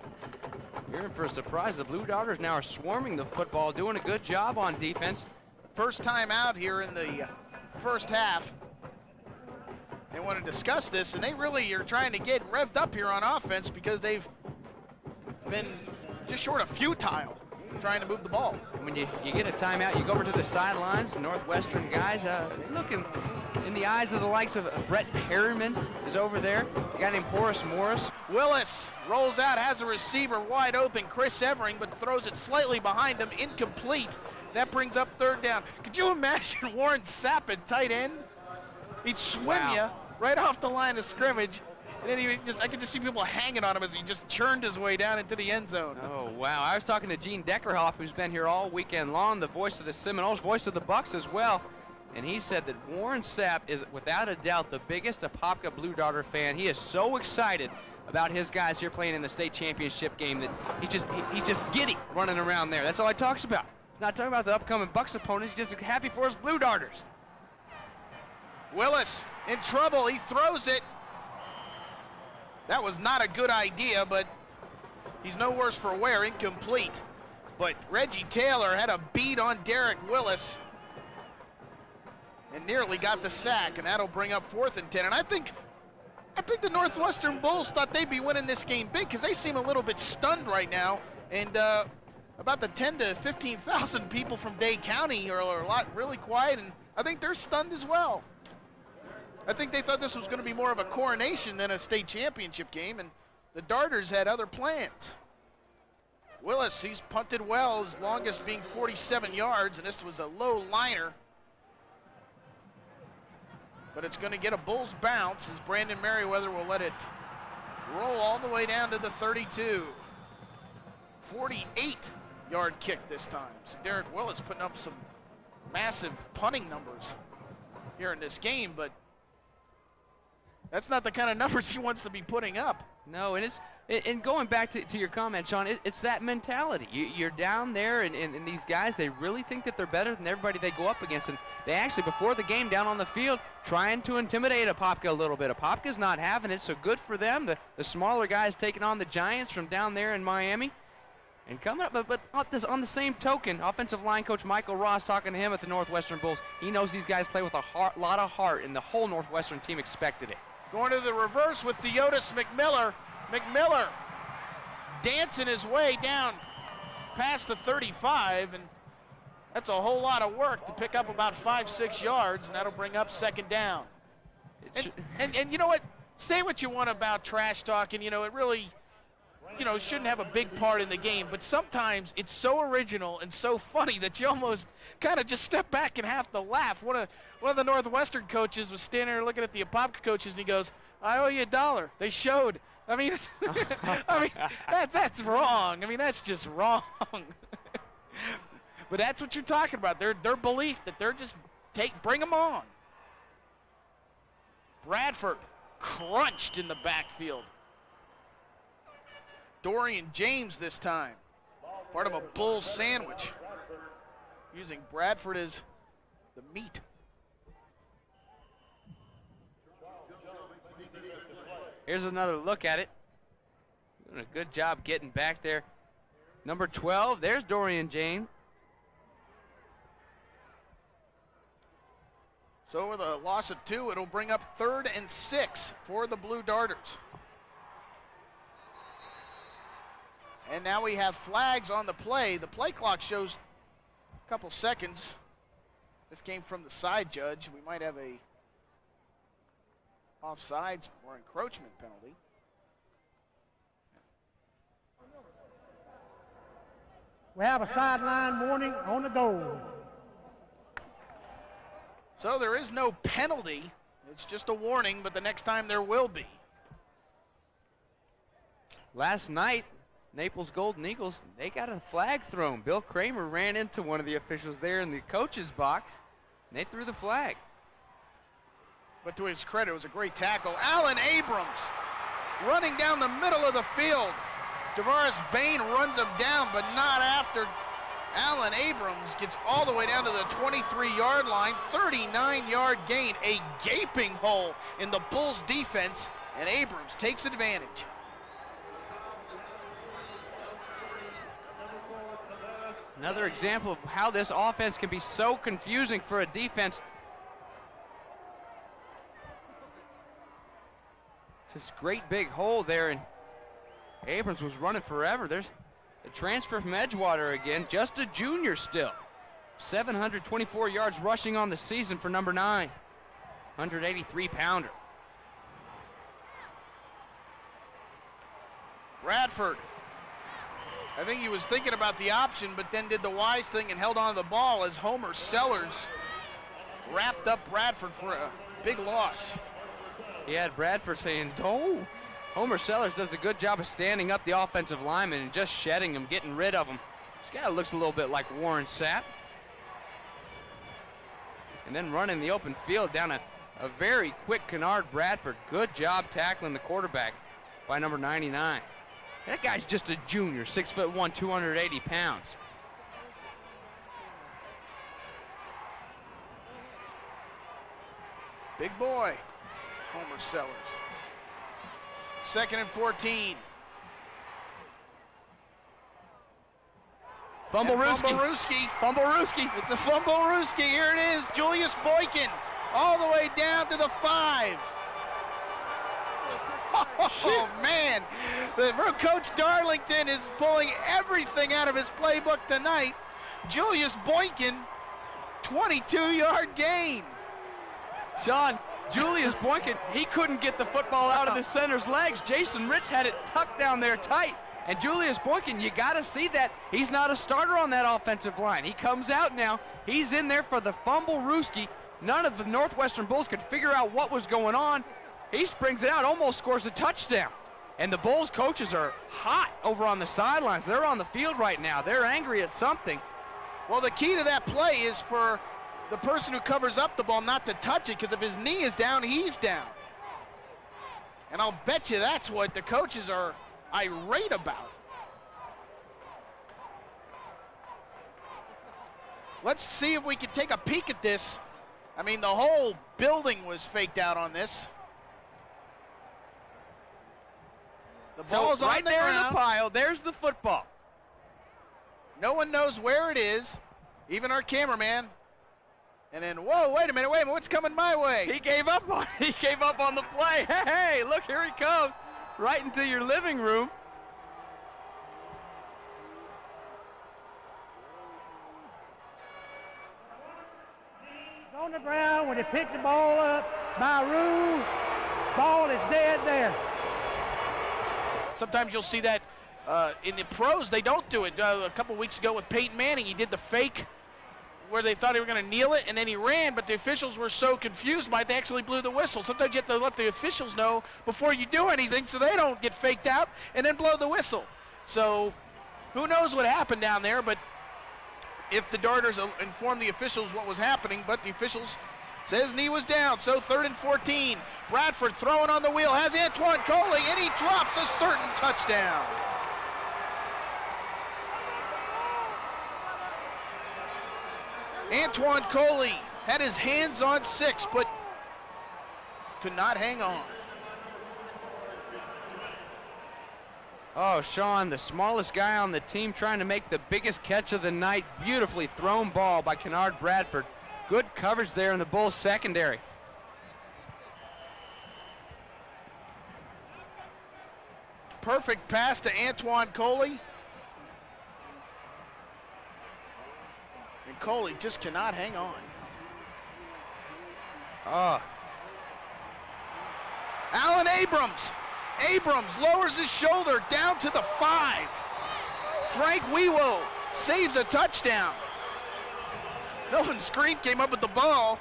you're in for a surprise. The Blue Darters now are swarming the football, doing a good job on defense. First time out here in the first half. They want to discuss this, and they really are trying to get revved up here on offense because they've been just short of futile trying to move the ball. When you get a timeout, you go over to the sidelines. The Northwestern guys looking in the eyes of the likes of Brett Perryman is over there. A guy named Horace Morris. Willis rolls out, has a receiver wide open, Chris Evering, but throws it slightly behind him, incomplete. That brings up 3rd down. Could you imagine Warren Sapp at tight end? He'd swim you right off the line of scrimmage. And then I could just see people hanging on him as he just churned his way down into the end zone. Oh, wow. I was talking to Gene Deckerhoff, who's been here all weekend long, the voice of the Seminoles, voice of the Bucks as well. And he said that Warren Sapp is, without a doubt, the biggest Apopka Blue Darter fan. He is so excited about his guys here playing in the state championship game that he's just giddy running around there. That's all he talks about. He's not talking about the upcoming Bucks opponents. He's just happy for his Blue Darters. Willis in trouble. He throws it. That was not a good idea, but he's no worse for wear. Incomplete. But Reggie Taylor had a beat on Derek Willis and nearly got the sack, and that'll bring up 4th and 10. And I think the Northwestern Bulls thought they'd be winning this game big because they seem a little bit stunned right now. And about the 10 to 15,000 people from Dade County are a lot really quiet, and I think they're stunned as well. I think they thought this was going to be more of a coronation than a state championship game, and the Darters had other plans. Willis, he's punted well, his longest being 47 yards, and this was a low liner. But it's going to get a Bulls bounce as Brandon Merriweather will let it roll all the way down to the 32. 48-yard kick this time. So Derek Willis putting up some massive punting numbers here in this game, but that's not the kind of numbers he wants to be putting up. No, and going back to your comment, Sean, it's that mentality. You're down there, and these guys, they really think that they're better than everybody they go up against. And they actually, before the game, down on the field, trying to intimidate Apopka a little bit. Apopka's not having it, so good for them. The smaller guys taking on the Giants from down there in Miami. And coming up, but on the same token, offensive line coach Michael Ross talking to him at the Northwestern Bulls. He knows these guys play with a lot of heart, and the whole Northwestern team expected it. Going to the reverse with Theodis McMiller. McMiller dancing his way down past the 35, and that's a whole lot of work to pick up about 5-6 yards, and that'll bring up second down. And you know what? Say what you want about trash talking. You know, it really, shouldn't have a big part in the game, but sometimes it's so original and so funny that you almost kind of just step back and have to laugh. One of the Northwestern coaches was standing there looking at the Apopka coaches, and he goes, "I owe you $1. They showed." I mean, that's wrong. I mean, that's just wrong. But that's what you're talking about. Their belief that they're just bring them on. Bradford crunched in the backfield. Dorian James this time, part of a bull sandwich, using Bradford as the meat. Here's another look at it. Doing a good job getting back there. Number 12, there's Dorian James. So with a loss of 2, it'll bring up 3rd and 6 for the Blue Darters. And now we have flags on the play. The play clock shows a couple seconds. This came from the side judge. We might have a offsides or encroachment penalty. We have a sideline warning on the goal. So there is no penalty. It's just a warning, but the next time there will be. Last night, Naples Golden Eagles, they got a flag thrown. Bill Kramer ran into one of the officials there in the coach's box, and they threw the flag. But to his credit, it was a great tackle. Alan Abrams running down the middle of the field. Tavares Bain runs him down, but not after Alan Abrams gets all the way down to the 23-yard line. 39-yard gain, a gaping hole in the Bulls' defense, and Abrams takes advantage. Another example of how this offense can be so confusing for a defense. This great big hole there, and Abrams was running forever. There's the transfer from Edgewater again, just a junior still. 724 yards rushing on the season for number 9. 183-pounder. Bradford. I think he was thinking about the option, but then did the wise thing and held on to the ball as Homer Sellers wrapped up Bradford for a big loss. He had Bradford saying, "No." Homer Sellers does a good job of standing up the offensive lineman and just shedding him, getting rid of him. This guy looks a little bit like Warren Sapp. And then running the open field down a very quick Kennard Bradford. Good job tackling the quarterback by number 99. That guy's just a junior, 6'1", 280 pounds. Big boy, Homer Sellers. 2nd and 14. Fumblerooski. Fumblerooski. It's a Fumblerooski. Here it is. Julius Boykin all the way down to the 5. Oh, man. Coach Darlington is pulling everything out of his playbook tonight. Julius Boykin, 22-yard gain. Sean, Julius Boykin, he couldn't get the football out of the center's legs. Jason Ritz had it tucked down there tight. And Julius Boykin, you got to see that. He's not a starter on that offensive line. He comes out now. He's in there for the Fumblerooski. None of the Northwestern Bulls could figure out what was going on. He springs it out, almost scores a touchdown. And the Bulls coaches are hot over on the sidelines. They're on the field right now. They're angry at something. Well, the key to that play is for the person who covers up the ball not to touch it, because if his knee is down, he's down. And I'll bet you that's what the coaches are irate about. Let's see if we can take a peek at this. I mean, the whole building was faked out on this. The ball's right on the there ground. in the pile. There's the football. No one knows where it is, even our cameraman. And then, whoa, wait a minute, what's coming my way? He gave up on the play. Hey, look, here he comes, right into your living room. On the ground when they pick the ball up. By rule, ball is dead there. Sometimes you'll see that in the pros. They don't do it. A couple weeks ago with Peyton Manning, he did the fake where they thought he were going to kneel it, and then he ran, but the officials were so confused by it, they actually blew the whistle. Sometimes you have to let the officials know before you do anything so they don't get faked out and then blow the whistle. So who knows what happened down there, but if the Darters informed the officials what was happening, but the officials says knee was down, so 3rd and 14. Bradford throwing on the wheel, has Antoine Coley, and he drops a certain touchdown. Antoine Coley had his hands on 6, but could not hang on. Oh, Sean, the smallest guy on the team trying to make the biggest catch of the night. Beautifully thrown ball by Kennard Bradford. Good coverage there in the Bulls secondary. Perfect pass to Antoine Coley. And Coley just cannot hang on. Allen Abrams lowers his shoulder down to the 5. Frank Wewo saves a touchdown. Melvin Screen came up with the ball,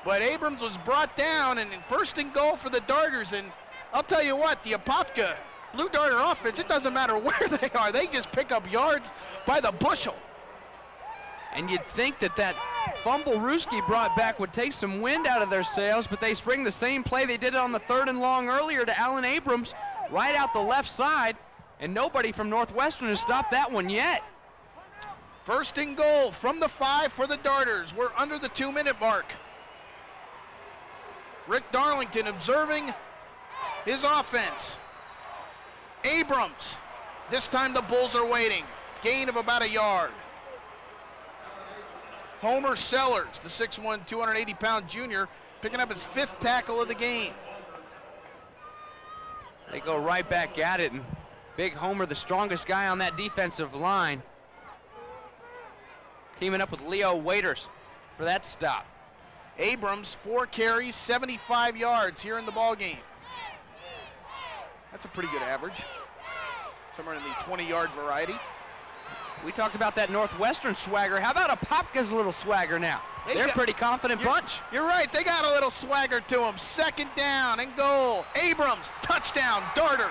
but Abrams was brought down, and 1st and goal for the Darters. And I'll tell you what, the Apopka Blue Darter offense, it doesn't matter where they are. They just pick up yards by the bushel. And you'd think that fumble Ruski brought back would take some wind out of their sails, but they spring the same play they did on the 3rd and long earlier to Allen Abrams right out the left side, and nobody from Northwestern has stopped that one yet. 1st and goal from the 5 for the Darters. We're under the 2-minute mark. Rick Darlington observing his offense. Abrams. This time the Bulls are waiting. Gain of about a yard. Homer Sellers, the 6'1", 280-pound junior, picking up his 5th tackle of the game. They go right back at it, and Big Homer, the strongest guy on that defensive line, teaming up with Leo Waiters for that stop. Abrams, 4 carries, 75 yards here in the ball game. That's a pretty good average. Somewhere in the 20-yard variety. We talked about that Northwestern swagger. How about Apopka's little swagger now? They're a pretty confident bunch. You're right. They got a little swagger to them. 2nd down and goal. Abrams, touchdown, Darters.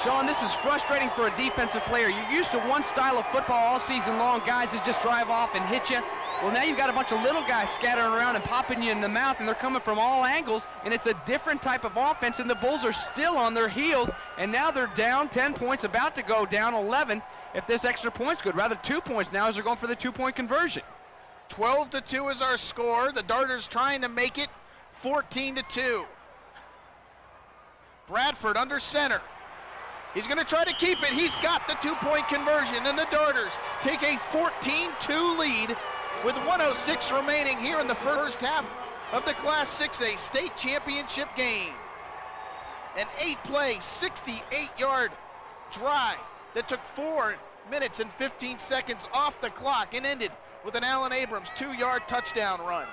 Sean, this is frustrating for a defensive player. You're used to one style of football all season long, guys that just drive off and hit you. Well, now you've got a bunch of little guys scattering around and popping you in the mouth, and they're coming from all angles, and it's a different type of offense, and the Bulls are still on their heels, and now they're down 10 points, about to go down 11 if this extra point's good. Rather 2 points now as they're going for the 2-point conversion. 12-2 is our score. The Darters trying to make it 14-2. Bradford under center. He's going to try to keep it. He's got the 2-point conversion, and the Darters take a 14-2 lead with 1:06 remaining here in the first half of the Class 6A state championship game. An 8-play, 68-yard drive that took 4 minutes and 15 seconds off the clock and ended with an Allen Abrams 2-yard touchdown run.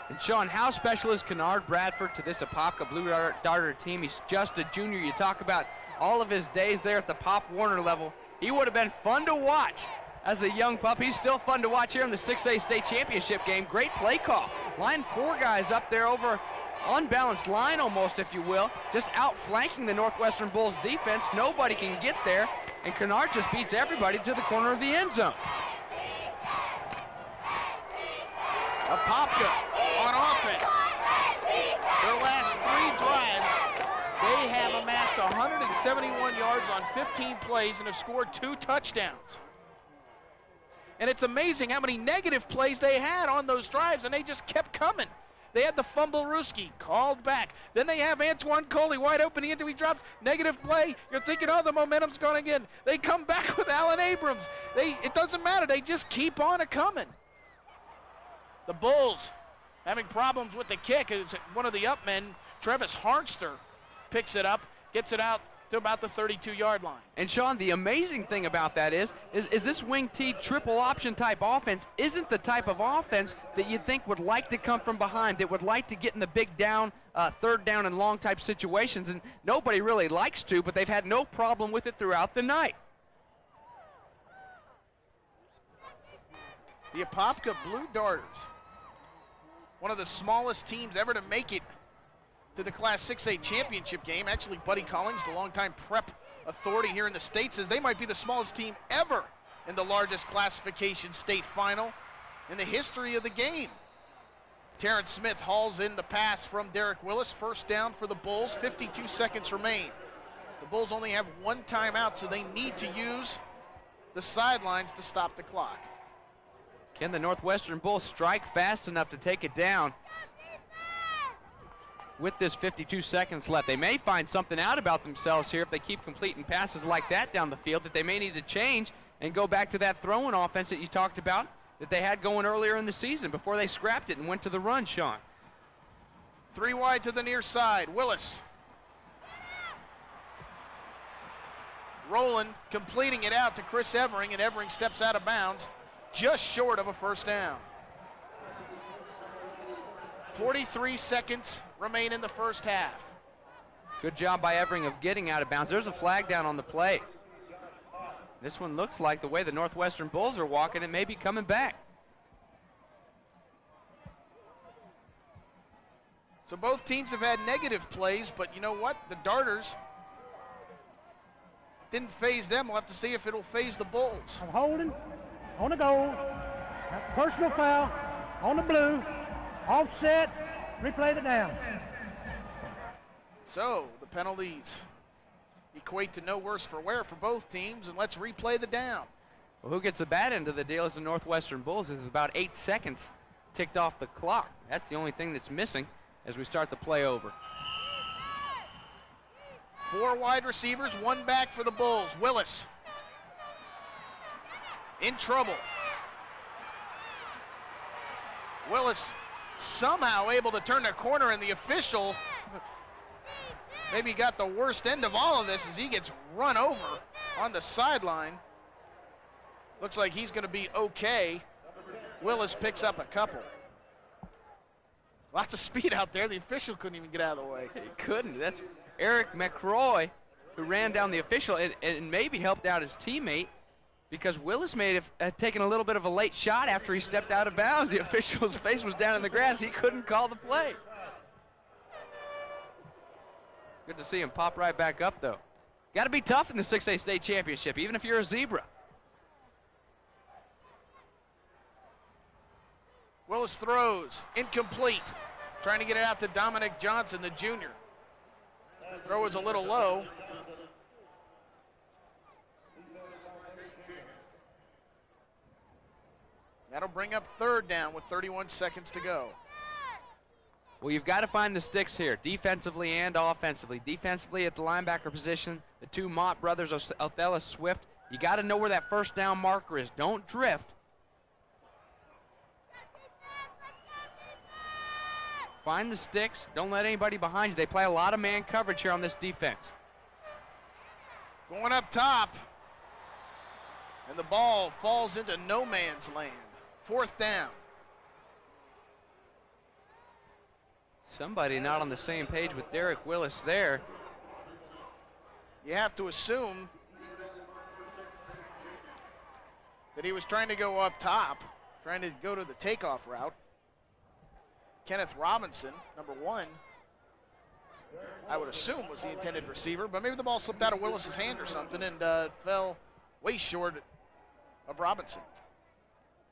And Sean, how special is Kennard Bradford to this Apopka Blue Darter team? He's just a junior. You talk about all of his days there at the Pop Warner level. He would have been fun to watch as a young pup. He's still fun to watch here in the 6A state championship game. Great play call. Line 4 guys up there over unbalanced line almost, if you will, just outflanking the Northwestern Bulls defense. Nobody can get there, and Kennard just beats everybody to the corner of the end zone. Apopka on offense. Their last 3 drives, they have amassed 171 yards on 15 plays and have scored 2 touchdowns. And it's amazing how many negative plays they had on those drives, and they just kept coming. They had the fumble Ruski called back. Then they have Antoine Coley wide open into he drops. Negative play. You're thinking, oh, the momentum's gone again. They come back with Alan Abrams. It doesn't matter. They just keep on coming. The Bulls having problems with the kick. It's one of the up men, Travis Harnster, picks it up, gets it out to about the 32-yard line. And Sean, the amazing thing about that is this wing T triple option type offense isn't the type of offense that you think would like to come from behind, that would like to get in the big down, third down and long type situations, and nobody really likes to, but they've had no problem with it throughout the night. The Apopka Blue Darters, one of the smallest teams ever to make it to the Class 6A championship game. Actually, Buddy Collins, the longtime prep authority here in the state, says they might be the smallest team ever in the largest classification state final in the history of the game. Terrence Smith hauls in the pass from Derek Willis. First down for the Bulls. 52 seconds remain. The Bulls only have one timeout, so they need to use the sidelines to stop the clock. Can the Northwestern Bulls strike fast enough to take it down? With this 52 seconds left, they may find something out about themselves here if they keep completing passes like that down the field, that they may need to change and go back to that throwing offense that you talked about that they had going earlier in the season before they scrapped it and went to the run, Sean. 3 wide to the near side. Willis rolling, completing it out to Chris Evering, and Evering steps out of bounds just short of a first down. 43 seconds remain in the first half. Good job by Evering of getting out of bounds. There's a flag down on the play. This one looks like the way the Northwestern Bulls are walking, it may be coming back. So both teams have had negative plays, but you know what? The Darters didn't phase them. We'll have to see if it'll phase the Bulls. I'm holding on the goal. Personal foul on the blue. Offset. Replay the down. So the penalties equate to no worse for wear for both teams, and let's replay the down. Well, who gets the bad end of the deal is the Northwestern Bulls. It's about 8 seconds ticked off the clock. That's the only thing that's missing as we start the play over. 4 wide receivers, 1 back for the Bulls. Willis in trouble. Willis somehow able to turn the corner, and the official maybe got the worst end of all of this as he gets run over on the sideline. Looks like he's going to be okay. Willis picks up a couple. Lots of speed out there. The official couldn't even get out of the way. He couldn't. That's Eric McCroy who ran down the official and maybe helped out his teammate, because Willis may have taken a little bit of a late shot after he stepped out of bounds. The official's face was down in the grass. He couldn't call the play. Good to see him pop right back up, though. Got to be tough in the 6A state championship, even if you're a Zebra. Willis throws, incomplete. Trying to get it out to Dominic Johnson, the junior. Throw is a little low. That'll bring up third down with 31 seconds to go. Well, you've got to find the sticks here, defensively and offensively. Defensively at the linebacker position, the 2 Mott brothers, Othello Swift. You got to know where that first down marker is. Don't drift. Find the sticks. Don't let anybody behind you. They play a lot of man coverage here on this defense. Going up top. And the ball falls into no man's land. 4th down. Somebody not on the same page with Derek Willis there. You have to assume that he was trying to go up top, trying to go to the takeoff route. Kenneth Robinson, number 1, I would assume was the intended receiver, but maybe the ball slipped out of Willis's hand or something and fell way short of Robinson.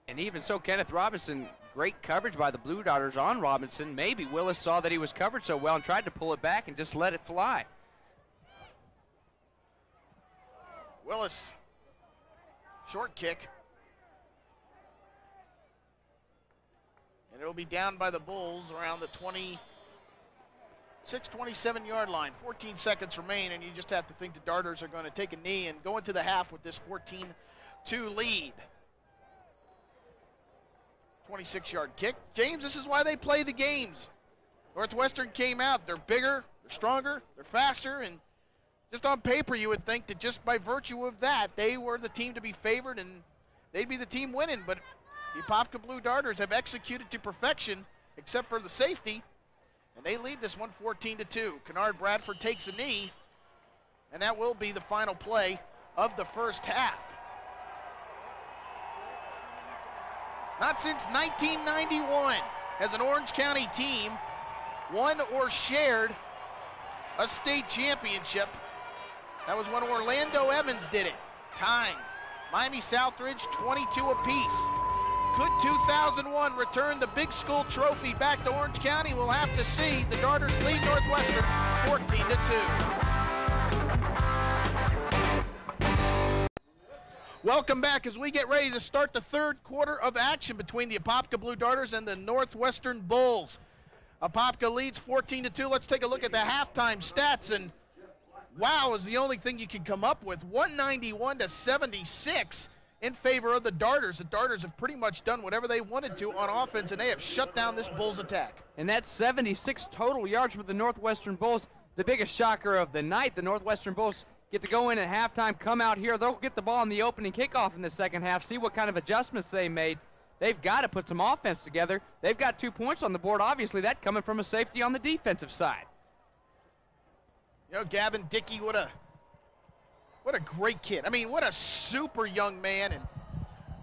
And even so, Kenneth Robinson, great coverage by the Blue Darters on Robinson. Maybe Willis saw that he was covered so well and tried to pull it back and just let it fly. Willis, short kick. And it'll be down by the Bulls around the 27-yard line. 14 seconds remain, and you just have to think the Darters are going to take a knee and go into the half with this 14-2 lead. 26-yard kick. James, this is why they play the games. Northwestern came out. They're bigger, they're stronger, they're faster, and just on paper you would think that just by virtue of that, they were the team to be favored and they'd be the team winning, but the Apopka Blue Darters have executed to perfection, except for the safety, and they lead this one 14-2. Kennard Bradford takes a knee, and that will be the final play of the first half. Not since 1991 has an Orange County team won or shared a state championship. That was when Orlando Evans did it. Tying Miami Southridge 22 apiece. Could 2001 return the big school trophy back to Orange County? We'll have to see. The Darters lead Northwestern 14-2. Welcome back as we get ready to start the third quarter of action between the Apopka Blue Darters and the Northwestern Bulls. Apopka leads 14-2. Let's take a look at the halftime stats, and wow is the only thing you can come up with. 191-76 in favor of the Darters. The Darters have pretty much done whatever they wanted to on offense, and they have shut down this Bulls attack. And that's 76 total yards for the Northwestern Bulls. The biggest shocker of the night, the Northwestern Bulls get to go in at halftime, come out here. They'll get the ball in the opening kickoff in the second half, see what kind of adjustments they made. They've got to put some offense together. They've got 2 points on the board. Obviously, that coming from a safety on the defensive side. You know, Gavin Dickey, what a great kid. I mean, what a super young man. And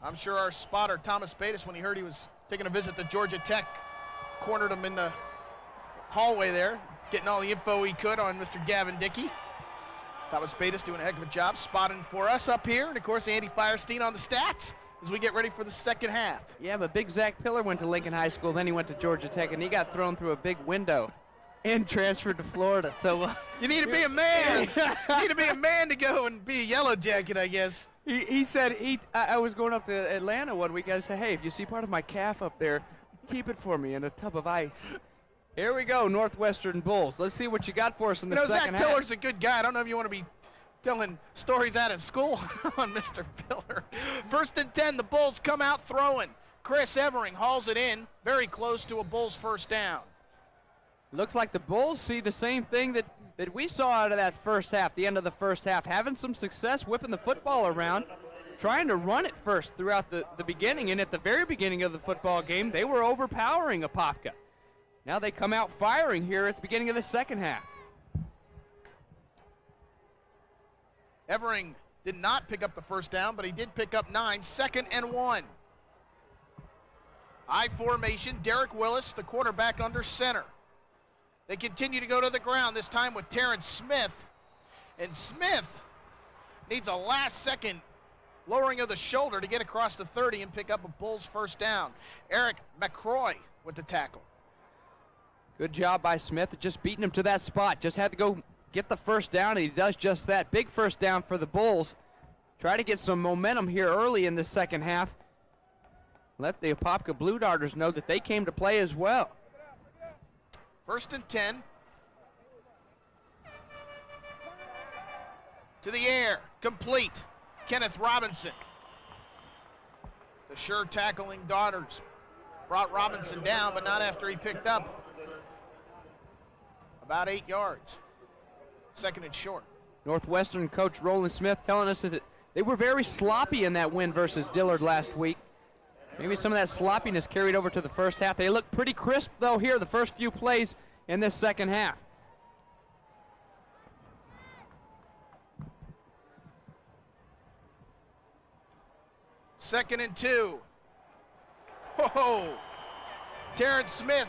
I'm sure our spotter, Thomas Bates, when he heard he was taking a visit to Georgia Tech, cornered him in the hallway there, getting all the info he could on Mr. Gavin Dickey. Thomas Bates doing a heck of a job spotting for us up here. And, of course, Andy Firestein on the stats as we get ready for the second half. Yeah, but big Zach Pillar went to Lincoln High School, then he went to Georgia Tech, and he got thrown through a big window and transferred to Florida. So you need to be a man. You need to be a man to go and be a Yellow Jacket, I guess. He said, I was going up to Atlanta one week. I said, hey, if you see part of my calf up there, keep it for me in a tub of ice. Here we go, Northwestern Bulls. Let's see what you got for us in the second half. Zach Pillar's a good guy. I don't know if you want to be telling stories out of school on Mr. Pillar. 1st and 10, the Bulls come out throwing. Chris Evering hauls it in, very close to a Bulls first down. Looks like the Bulls see the same thing that we saw out of that first half, the end of the first half, having some success whipping the football around, trying to run it first throughout the beginning, and at the very beginning of the football game, they were overpowering Apopka. Now they come out firing here at the beginning of the second half. Evering did not pick up the first down, but he did pick up 9. 2nd and 1. I formation, Derek Willis, the quarterback under center. They continue to go to the ground, this time with Terrence Smith. And Smith needs a last-second lowering of the shoulder to get across the 30 and pick up a Bulls first down. Eric McCroy with the tackle. Good job by Smith, just beating him to that spot. Just had to go get the first down, and he does just that. Big first down for the Bulls. Try to get some momentum here early in the second half. Let the Apopka Blue Darters know that they came to play as well. 1st and 10. To the air, complete. Kenneth Robinson. The sure tackling Darters brought Robinson down, but not after he picked up about 8 yards. 2nd and short. Northwestern coach Roland Smith telling us that they were very sloppy in that win versus Dillard last week. Maybe some of that sloppiness carried over to the first half. They look pretty crisp, though, here, the first few plays in this second half. Second and 2. Whoa! Terrence Smith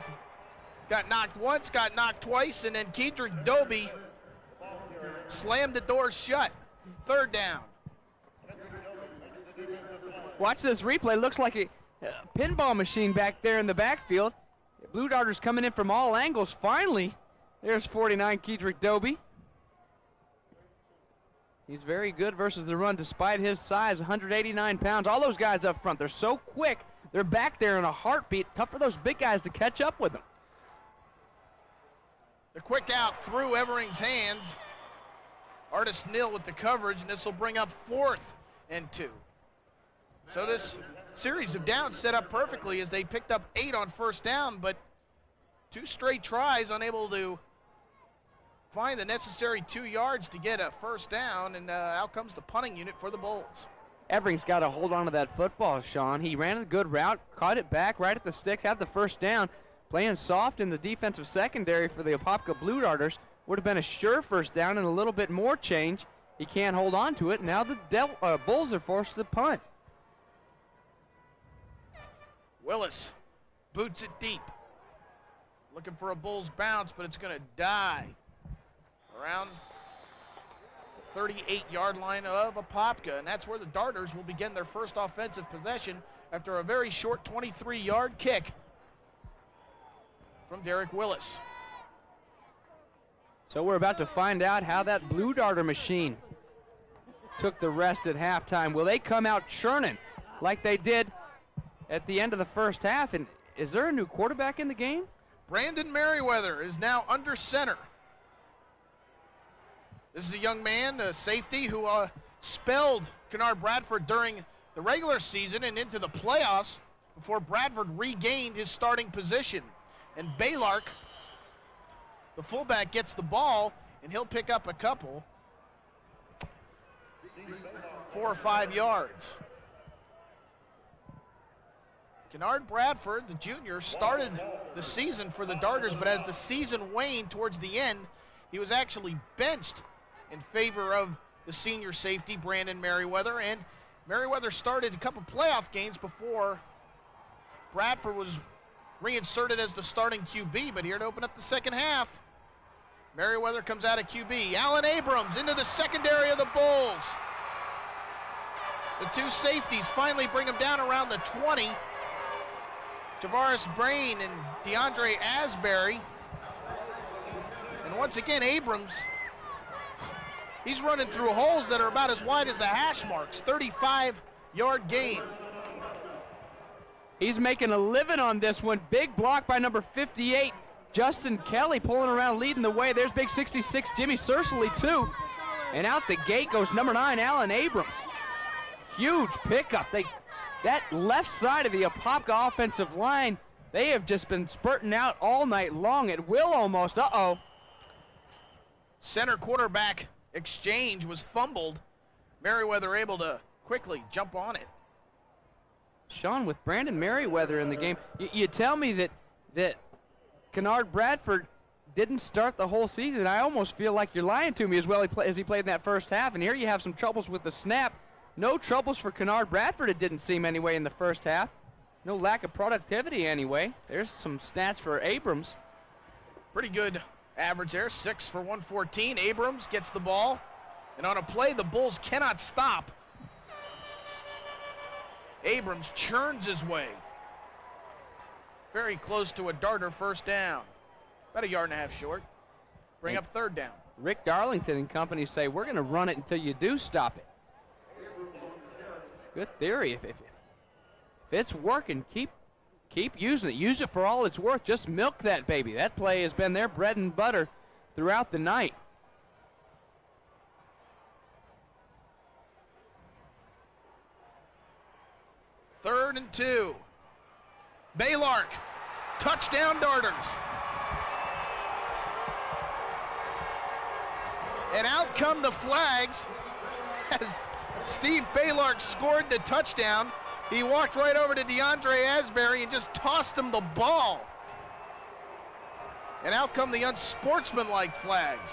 got knocked once, got knocked twice, and then Kedrick Doby slammed the door shut. 3rd down. Watch this replay. Looks like a pinball machine back there in the backfield. Blue Darters coming in from all angles. Finally, there's 49, Kedrick Doby. He's very good versus the run despite his size, 189 pounds. All those guys up front, they're so quick. They're back there in a heartbeat. Tough for those big guys to catch up with them. The quick out through Evering's hands. Artis Nil with the coverage, and this will bring up 4th and 2. So this series of downs set up perfectly as they picked up 8 on first down, but 2 straight tries unable to find the necessary 2 yards to get a first down, and out comes the punting unit for the Bulls. Evering's got to hold on to that football, Sean. He ran a good route, caught it back right at the sticks, had the first down. Playing soft in the defensive secondary for the Apopka Blue Darters would have been a sure first down and a little bit more change. He can't hold on to it. Now the Bulls are forced to punt. Willis boots it deep. Looking for a Bulls bounce, but it's going to die around the 38-yard line of Apopka, and that's where the Darters will begin their first offensive possession after a very short 23-yard kick from Derek Willis. So we're about to find out how that Blue Darter machine took the rest at halftime. Will they come out churning like they did at the end of the first half? And is there a new quarterback in the game? Brandon Merriweather is now under center. This is a young man, a safety, who spelled Kennard Bradford during the regular season and into the playoffs before Bradford regained his starting position. And Baylark, the fullback, gets the ball, and he'll pick up a couple, 4 or 5 yards. Kennard Bradford, the junior, started the season for the Darters, but as the season waned towards the end, he was actually benched in favor of the senior safety, Brandon Merriweather, and Merriweather started a couple playoff games before Bradford was reinserted as the starting QB, but here to open up the second half, Merriweather comes out of QB. Alan Abrams into the secondary of the Bulls. The 2 safeties finally bring him down around the 20. Javaris Brain and DeAndre Asbury. And once again, Abrams, he's running through holes that are about as wide as the hash marks. 35-yard gain. He's making a living on this one. Big block by number 58, Justin Kelly, pulling around, leading the way. There's big 66, Jimmy Searsley, too. And out the gate goes number 9, Alan Abrams. Huge pickup. That left side of the Apopka offensive line, they have just been spurting out all night long. It will almost. Uh-oh. Center quarterback exchange was fumbled. Merriweather able to quickly jump on it. Sean, with Brandon Merriweather in the game, you tell me that Kennard Bradford didn't start the whole season. I almost feel like you're lying to me as well as he played in that first half. And here you have some troubles with the snap. No troubles for Kennard Bradford, it didn't seem anyway in the first half. No lack of productivity anyway. There's some stats for Abrams. Pretty good average there, 6 for 114. Abrams gets the ball, and on a play the Bulls cannot stop. Abrams churns his way. Very close to a Darter first down. About 1.5 yards short. Bring up third down. Rick Darlington and company say, we're going to run it until you do stop it. Good theory. If it's working, keep using it. Use it for all it's worth. Just milk that baby. That play has been their bread and butter throughout the night. Third and 2. Baylark, touchdown Darters. And out come the flags as Steve Baylark scored the touchdown. He walked right over to DeAndre Asbury and just tossed him the ball. And out come the unsportsmanlike flags.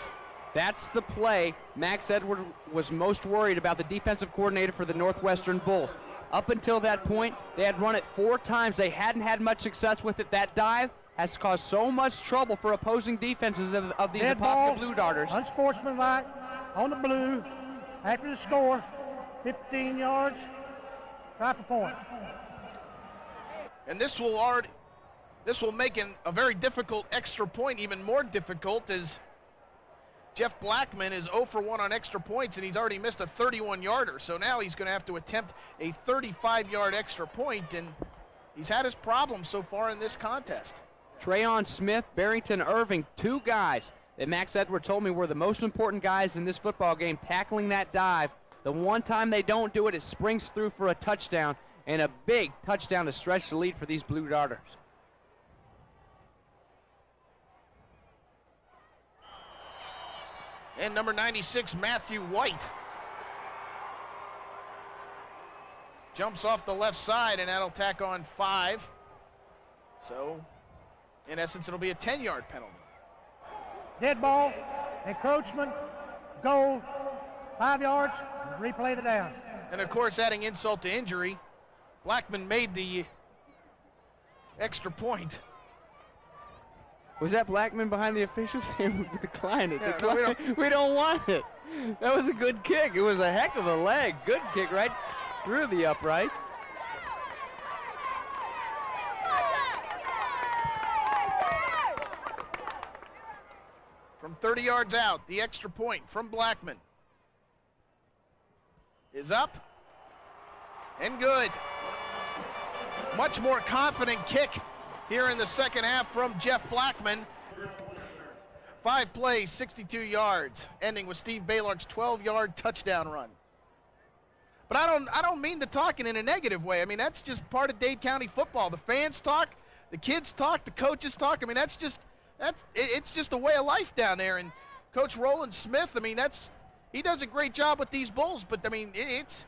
That's the play Max Edward was most worried about, the defensive coordinator for the Northwestern Bulls. Up until that point, they had run it 4 times. They hadn't had much success with it. That dive has caused so much trouble for opposing defenses of these Apopka Blue Darters. Unsportsmanlike on the blue after the score, 15 yards, try for point. And this will make a very difficult extra point even more difficult, as Jeff Blackman is 0 for 1 on extra points, and he's already missed a 31-yarder. So now he's going to have to attempt a 35-yard extra point, and He's had his problems so far in this contest. Trayon Smith, Barrington Irving, two guys that Max Edward told me were the most important guys in this football game, tackling that dive. The one time they don't do it, it springs through for a touchdown, and a big touchdown to stretch the lead for these Blue Darters. And number 96, Matthew White, jumps off the left side, and that'll tack on 5. So, in essence, it'll be a 10-yard penalty. Dead ball, encroachment, goal, 5 yards, replay the down. And, of course, adding insult to injury, Blackman made the extra point. Was that Blackman behind the officials? They declined it. Yeah, no, we don't want it. That was a good kick. It was a heck of a leg. Good kick right through the upright. From 30 yards out, the extra point from Blackman is up and good. Much more confident kick here in the second half from Jeff Blackman. 5 plays, 62 yards, ending with Steve Baylark's 12-yard touchdown run. But I don't mean to talk in a negative way. I mean, that's just part of Dade County football. The fans talk, the kids talk, the coaches talk. I mean, it's just a way of life down there. And Coach Roland Smith, I mean, he does a great job with these Bulls, but I mean, it's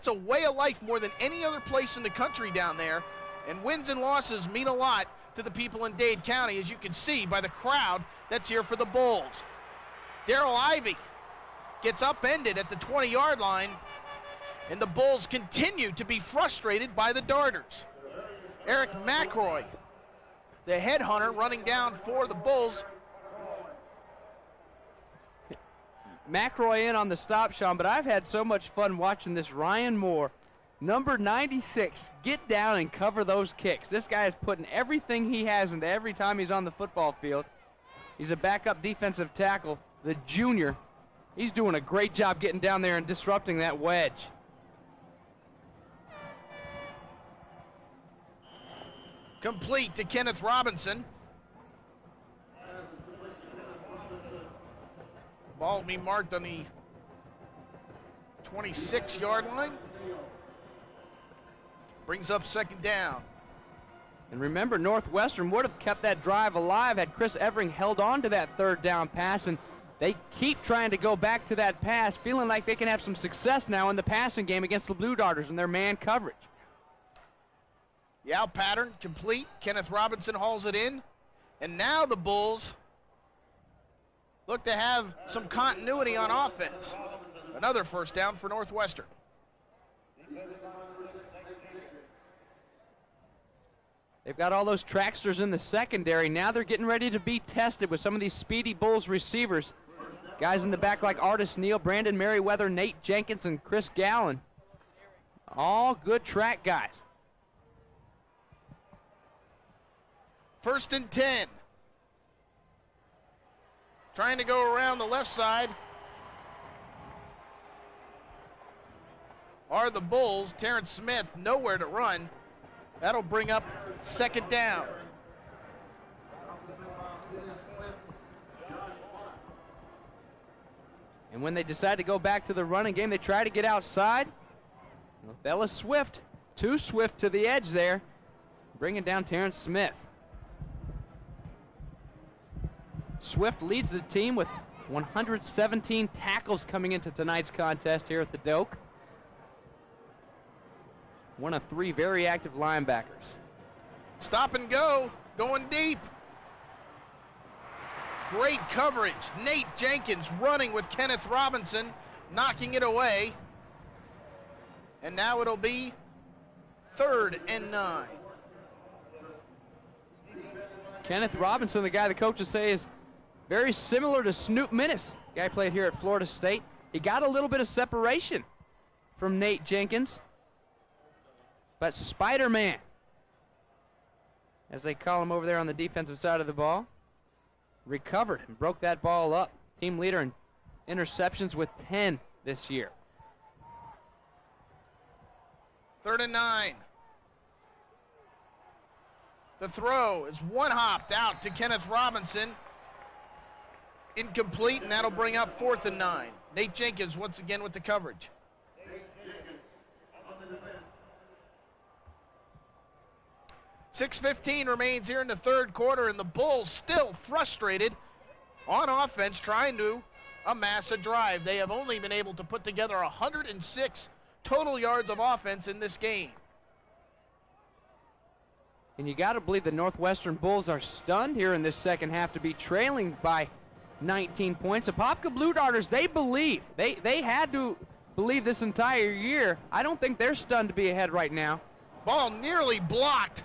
a way of life more than any other place in the country down there. And wins and losses mean a lot to the people in Dade County, as you can see by the crowd that's here for the Bulls. Darrell Ivy gets upended at the 20-yard line, and the Bulls continue to be frustrated by the Darters. Eric McRoy, the headhunter, running down for the Bulls. McRoy in on the stop, Sean, but I've had so much fun watching this Ryan Moore, number 96, get down and cover those kicks. This guy is putting everything he has into every time he's on the football field. He's a backup defensive tackle, the junior. He's doing a great job getting down there and disrupting that wedge. Complete to Kenneth Robinson. Ball will be marked on the 26-yard line. Brings up second down. And remember, Northwestern would have kept that drive alive had Chris Evering held on to that third down pass, and they keep trying to go back to that pass, feeling like they can have some success now in the passing game against the Blue Darters and their man coverage. The out pattern complete. Kenneth Robinson hauls it in. And now the Bulls look to have some continuity on offense. Another first down for Northwestern. They've got all those tracksters in the secondary. Now they're getting ready to be tested with some of these speedy Bulls receivers. Guys in the back like Artis Neal, Brandon Merriweather, Nate Jenkins, and Chris Gallen. All good track guys. 1st and 10. Trying to go around the left side are the Bulls. Terrence Smith nowhere to run. That'll bring up second down. And when they decide to go back to the running game, they try to get outside. Bella Swift, too swift to the edge there, bringing down Terrence Smith. Swift leads the team with 117 tackles coming into tonight's contest here at the Doak. One of 3 very active linebackers. Stop and go, going deep. Great coverage. Nate Jenkins running with Kenneth Robinson, knocking it away. And now it'll be 3rd and 9. Kenneth Robinson, the guy the coaches say is very similar to Snoop Minnis, guy played here at Florida State. He got a little bit of separation from Nate Jenkins. But Spider-Man, as they call him over there on the defensive side of the ball, recovered and broke that ball up. Team leader in interceptions with 10 this year. 3rd and 9. The throw is one hopped out to Kenneth Robinson. Incomplete, and that'll bring up 4th and 9. Nate Jenkins once again with the coverage. .6:15 remains here in the third quarter, and the Bulls still frustrated on offense, trying to amass a drive. They have only been able to put together 106 total yards of offense in this game. And you got to believe the Northwestern Bulls are stunned here in this second half to be trailing by 19 points. Apopka Blue Darters, they believe. They had to believe this entire year. I don't think they're stunned to be ahead right now. Ball nearly blocked.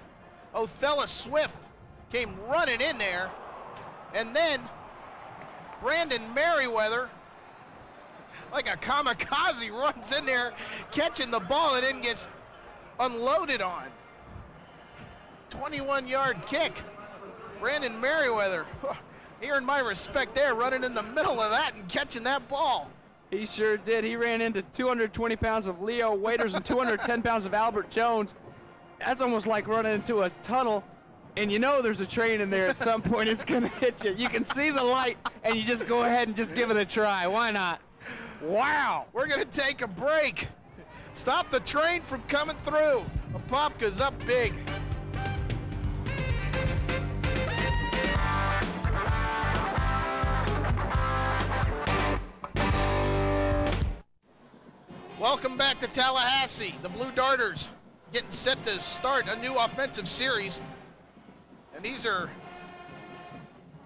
Othella Swift came running in there. And then Brandon Merriweather, like a kamikaze, runs in there, catching the ball and then gets unloaded on. 21-yard kick. Brandon Merriweather, he earned my respect there, running in the middle of that and catching that ball. He sure did. He ran into 220 pounds of Leo Waiters and 210 pounds of Albert Jones. That's almost like running into a tunnel, and you know there's a train in there at some point. It's going to hit you. You can see the light, and you just go ahead and just give it a try. Why not? Wow. We're going to take a break. Stop the train from coming through. Apopka's up big. Welcome back to Tallahassee. The Blue Darters getting set to start a new offensive series. And these are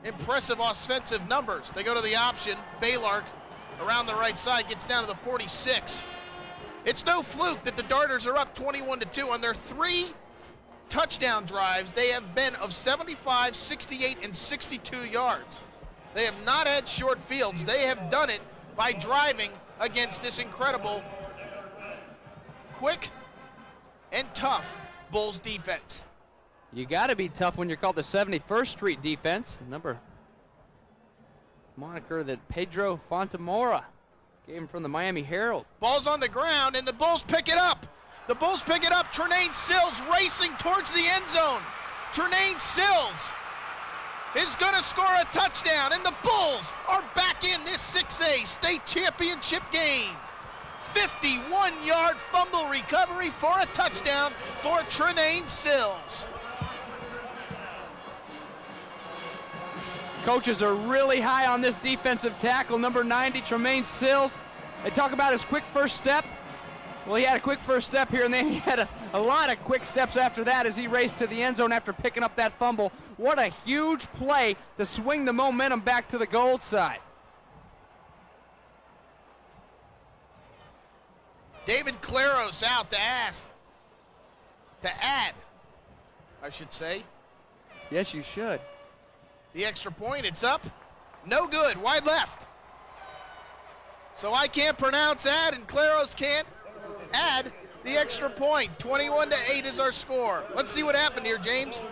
impressive offensive numbers. They go to the option. Baylark around the right side gets down to the 46. It's no fluke that the Darters are up 21-2 on their 3 touchdown drives. They have been of 75, 68, and 62 yards. They have not had short fields. They have done it by driving against this incredible, quick and tough Bulls defense. You got to be tough when you're called the 71st Street defense. Moniker that Pedro Fontamora gave him from the Miami Herald. Ball's on the ground, and the Bulls pick it up. The Bulls pick it up. Tremaine Sills racing towards the end zone. Tremaine Sills is going to score a touchdown, and the Bulls are back in this 6A state championship game. 51-yard fumble recovery for a touchdown for Tremaine Sills. Coaches are really high on this defensive tackle, number 90, Tremaine Sills. They talk about his quick first step. Well, he had a quick first step here, and then he had a lot of quick steps after that as he raced to the end zone after picking up that fumble. What a huge play to swing the momentum back to the gold side. David Claros out to add, I should say. Yes, you should. The extra point, it's up. No good, wide left. So I can't pronounce add, and Claros can't add the extra point. 21-8 is our score. Let's see what happened here, James.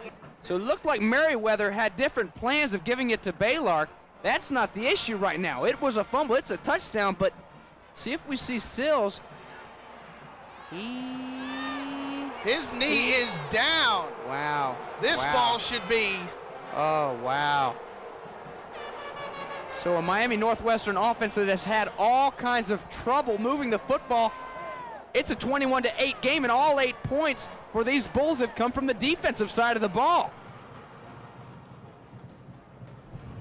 So it looked like Merriweather had different plans of giving it to Baylark. That's not the issue right now. It was a fumble, it's a touchdown, but see if we see Sills. His knee is down. Wow. This ball should be. Oh, wow. So a Miami Northwestern offense that has had all kinds of trouble moving the football. It's a 21-8 game, and all 8 points for these Bulls have come from the defensive side of the ball.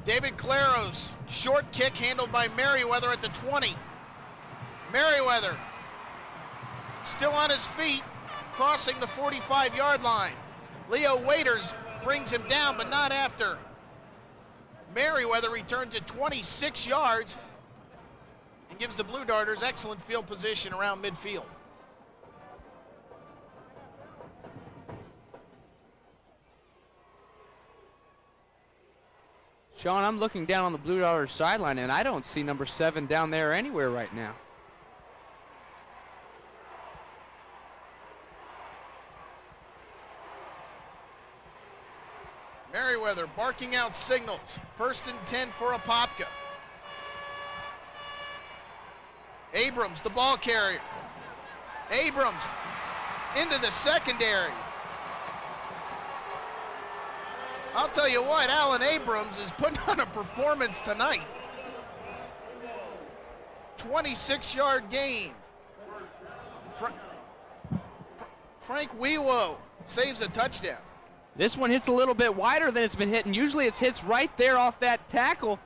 David Claros, short kick handled by Merriweather at the 20. Merriweather still on his feet, crossing the 45-yard line. Leo Waiters brings him down, but not after. Merriweather returns at 26 yards and gives the Blue Darters excellent field position around midfield. Sean, I'm looking down on the Blue Darters sideline, and I don't see number 7 down there anywhere right now. Merriweather barking out signals. 1st and 10 for Apopka. Abrams, the ball carrier. Abrams into the secondary. I'll tell you what, Alan Abrams is putting on a performance tonight. 26-yard gain. Frank Weewo saves a touchdown. This one hits a little bit wider than it's been hitting. Usually it hits right there off that tackle.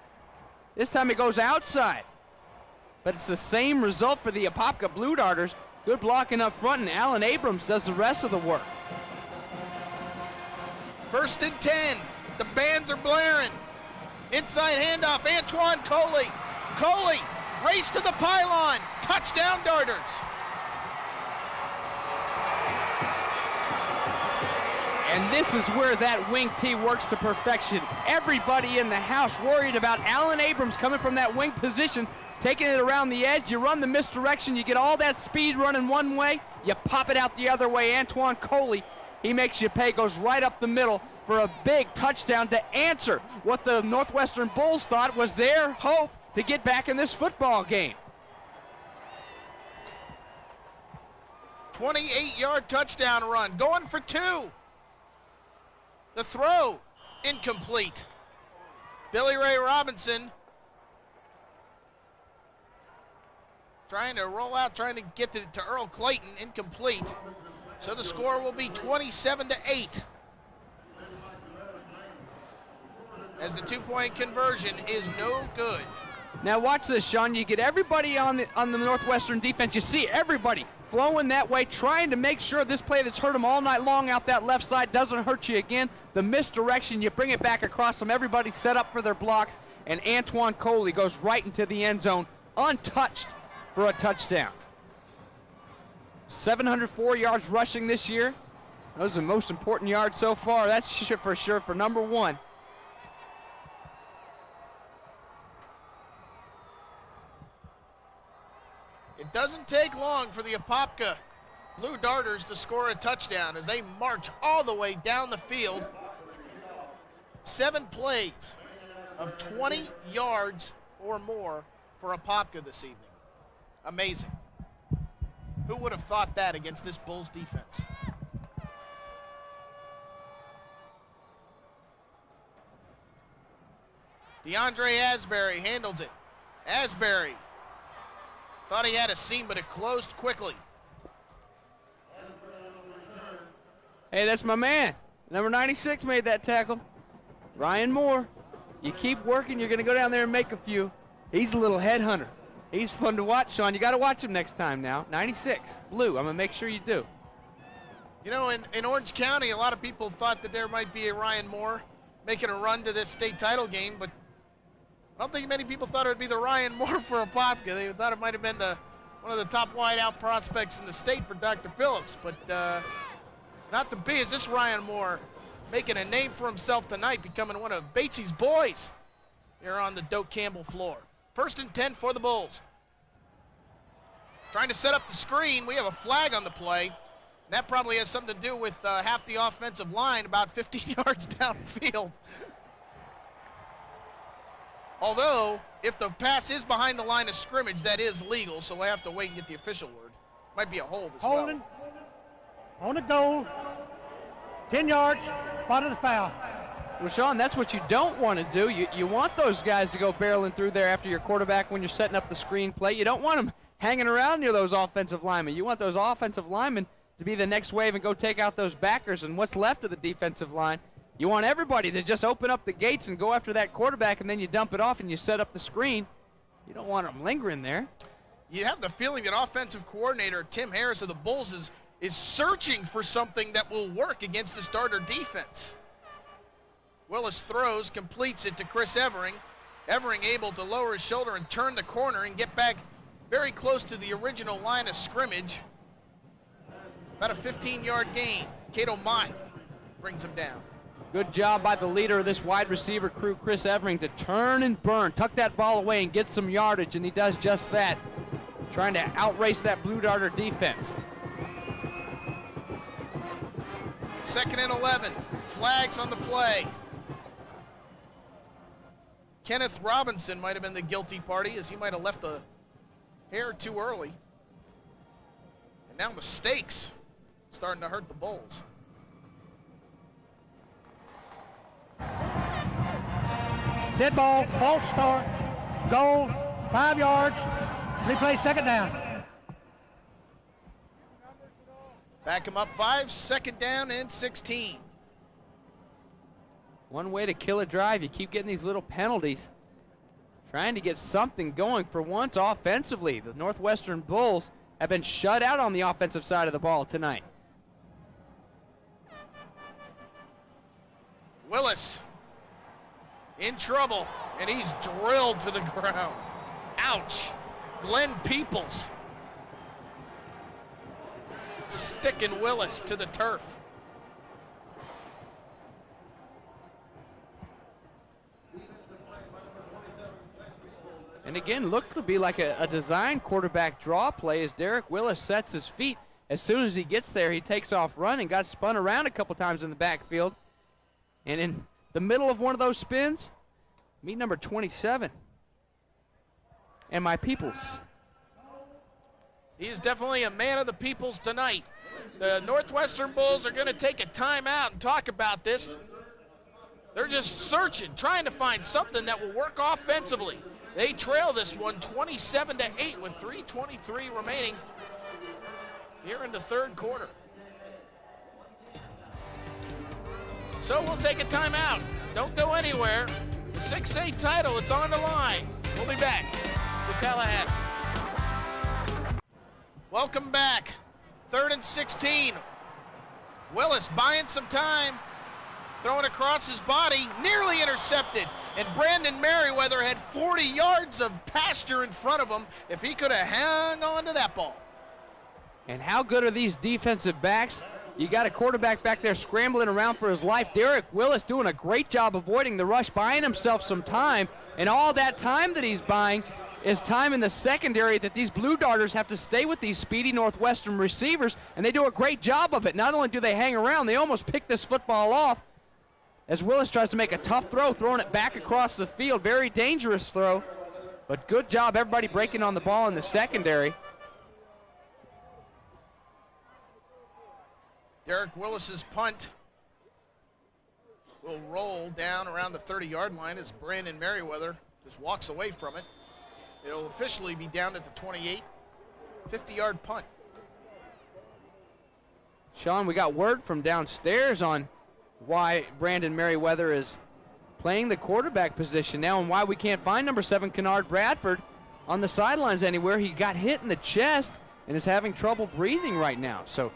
This time it goes outside. But it's the same result for the Apopka Blue Darters. Good blocking up front, and Alan Abrams does the rest of the work. 1st and 10. The bands are blaring. Inside handoff, Antoine Coley. Coley, race to the pylon. Touchdown Darters. And this is where that wing tee works to perfection. Everybody in the house worried about Alan Abrams coming from that wing position, taking it around the edge. You run the misdirection, you get all that speed running one way, you pop it out the other way. Antoine Coley, he makes you pay, goes right up the middle for a big touchdown to answer what the Northwestern Bulls thought was their hope to get back in this football game. 28-yard touchdown run, going for 2. The throw, incomplete. Billy Ray Robinson trying to roll out, trying to get to Earl Clayton, incomplete. So the score will be 27-8. As the 2-point conversion is no good. Now watch this, Sean. You get everybody on the Northwestern defense. You see everybody flowing that way, trying to make sure this play that's hurt them all night long out that left side doesn't hurt you again. The misdirection, you bring it back across them. Everybody set up for their blocks, and Antoine Coley goes right into the end zone, untouched for a touchdown. 704 yards rushing this year. Those are the most important yards so far. That's for sure for number 1. It doesn't take long for the Apopka Blue Darters to score a touchdown as they march all the way down the field. 7 plays of 20 yards or more for Apopka this evening. Amazing. Who would have thought that against this Bulls defense? DeAndre Asbury handles it. Asbury thought he had a seam, but it closed quickly. Hey, that's my man. Number 96 made that tackle. Ryan Moore. You keep working, you're going to go down there and make a few. He's a little headhunter. He's fun to watch, Sean. You got to watch him next time now. 96, blue. I'm going to make sure you do. You know, in Orange County, a lot of people thought that there might be a Ryan Moore making a run to this state title game, but I don't think many people thought it would be the Ryan Moore for Apopka. They thought it might have been one of the top wideout prospects in the state for Dr. Phillips, but not to be. Is this Ryan Moore making a name for himself tonight, becoming one of Batesy's boys here on the Doak Campbell floor. 1st and 10 for the Bulls. Trying to set up the screen. We have a flag on the play. And that probably has something to do with half the offensive line about 15 yards downfield. Although, if the pass is behind the line of scrimmage, that is legal, so we'll have to wait and get the official word. Might be a hold as well. Holding on the goal, 10 yards, spot of the foul. Well, Sean, that's what you don't want to do. You want those guys to go barreling through there after your quarterback when you're setting up the screen play. You don't want them hanging around near those offensive linemen. You want those offensive linemen to be the next wave and go take out those backers and what's left of the defensive line. You want everybody to just open up the gates and go after that quarterback, and then you dump it off and you set up the screen. You don't want them lingering there. You have the feeling that offensive coordinator Tim Harris of the Bulls is searching for something that will work against the starter defense. Willis throws, completes it to Chris Evering. Evering able to lower his shoulder and turn the corner and get back very close to the original line of scrimmage. About a 15-yard gain. Cato Mine brings him down. Good job by the leader of this wide receiver crew, Chris Evering, to turn and burn, tuck that ball away and get some yardage, and he does just that, trying to outrace that Blue Darter defense. 2nd and 11. Flags on the play. Kenneth Robinson might have been the guilty party, as he might have left a hair too early. And now mistakes starting to hurt the Bulls. Dead ball, false start, goal, 5 yards, replay second down. Back him up 5, second down and 16. One way to kill a drive, you keep getting these little penalties. Trying to get something going for once offensively. The Northwestern Bulls have been shut out on the offensive side of the ball tonight. Willis in trouble, and he's drilled to the ground. Ouch. Glenn Peoples sticking Willis to the turf. And again, looked to be like a design quarterback draw play as Derek Willis sets his feet. As soon as he gets there, he takes off running, got spun around a couple times in the backfield. And in the middle of one of those spins, meet number 27. And my peoples. He is definitely a man of the peoples tonight. The Northwestern Bulls are going to take a timeout and talk about this. They're just searching, trying to find something that will work offensively. They trail this one 27-8 with 3:23 remaining here in the third quarter. So we'll take a timeout. Don't go anywhere. The 6A title, it's on the line. We'll be back to Tallahassee. Welcome back. 3rd and 16. Willis buying some time. Throwing across his body, nearly intercepted. And Brandon Merriweather had 40 yards of pasture in front of him if he could have hung on to that ball. And how good are these defensive backs? You got a quarterback back there scrambling around for his life. Derek Willis doing a great job avoiding the rush, buying himself some time. And all that time that he's buying is time in the secondary that these Blue Darters have to stay with these speedy Northwestern receivers, and they do a great job of it. Not only do they hang around, they almost pick this football off as Willis tries to make a tough throw, throwing it back across the field. Very dangerous throw, but good job everybody breaking on the ball in the secondary. Derek Willis's punt will roll down around the 30-yard line as Brandon Merriweather just walks away from it. It'll officially be down at the 28, 50-yard punt. Sean, we got word from downstairs on why Brandon Merriweather is playing the quarterback position now and why we can't find number 7 Kennard Bradford on the sidelines anywhere. He got hit in the chest and is having trouble breathing right now. So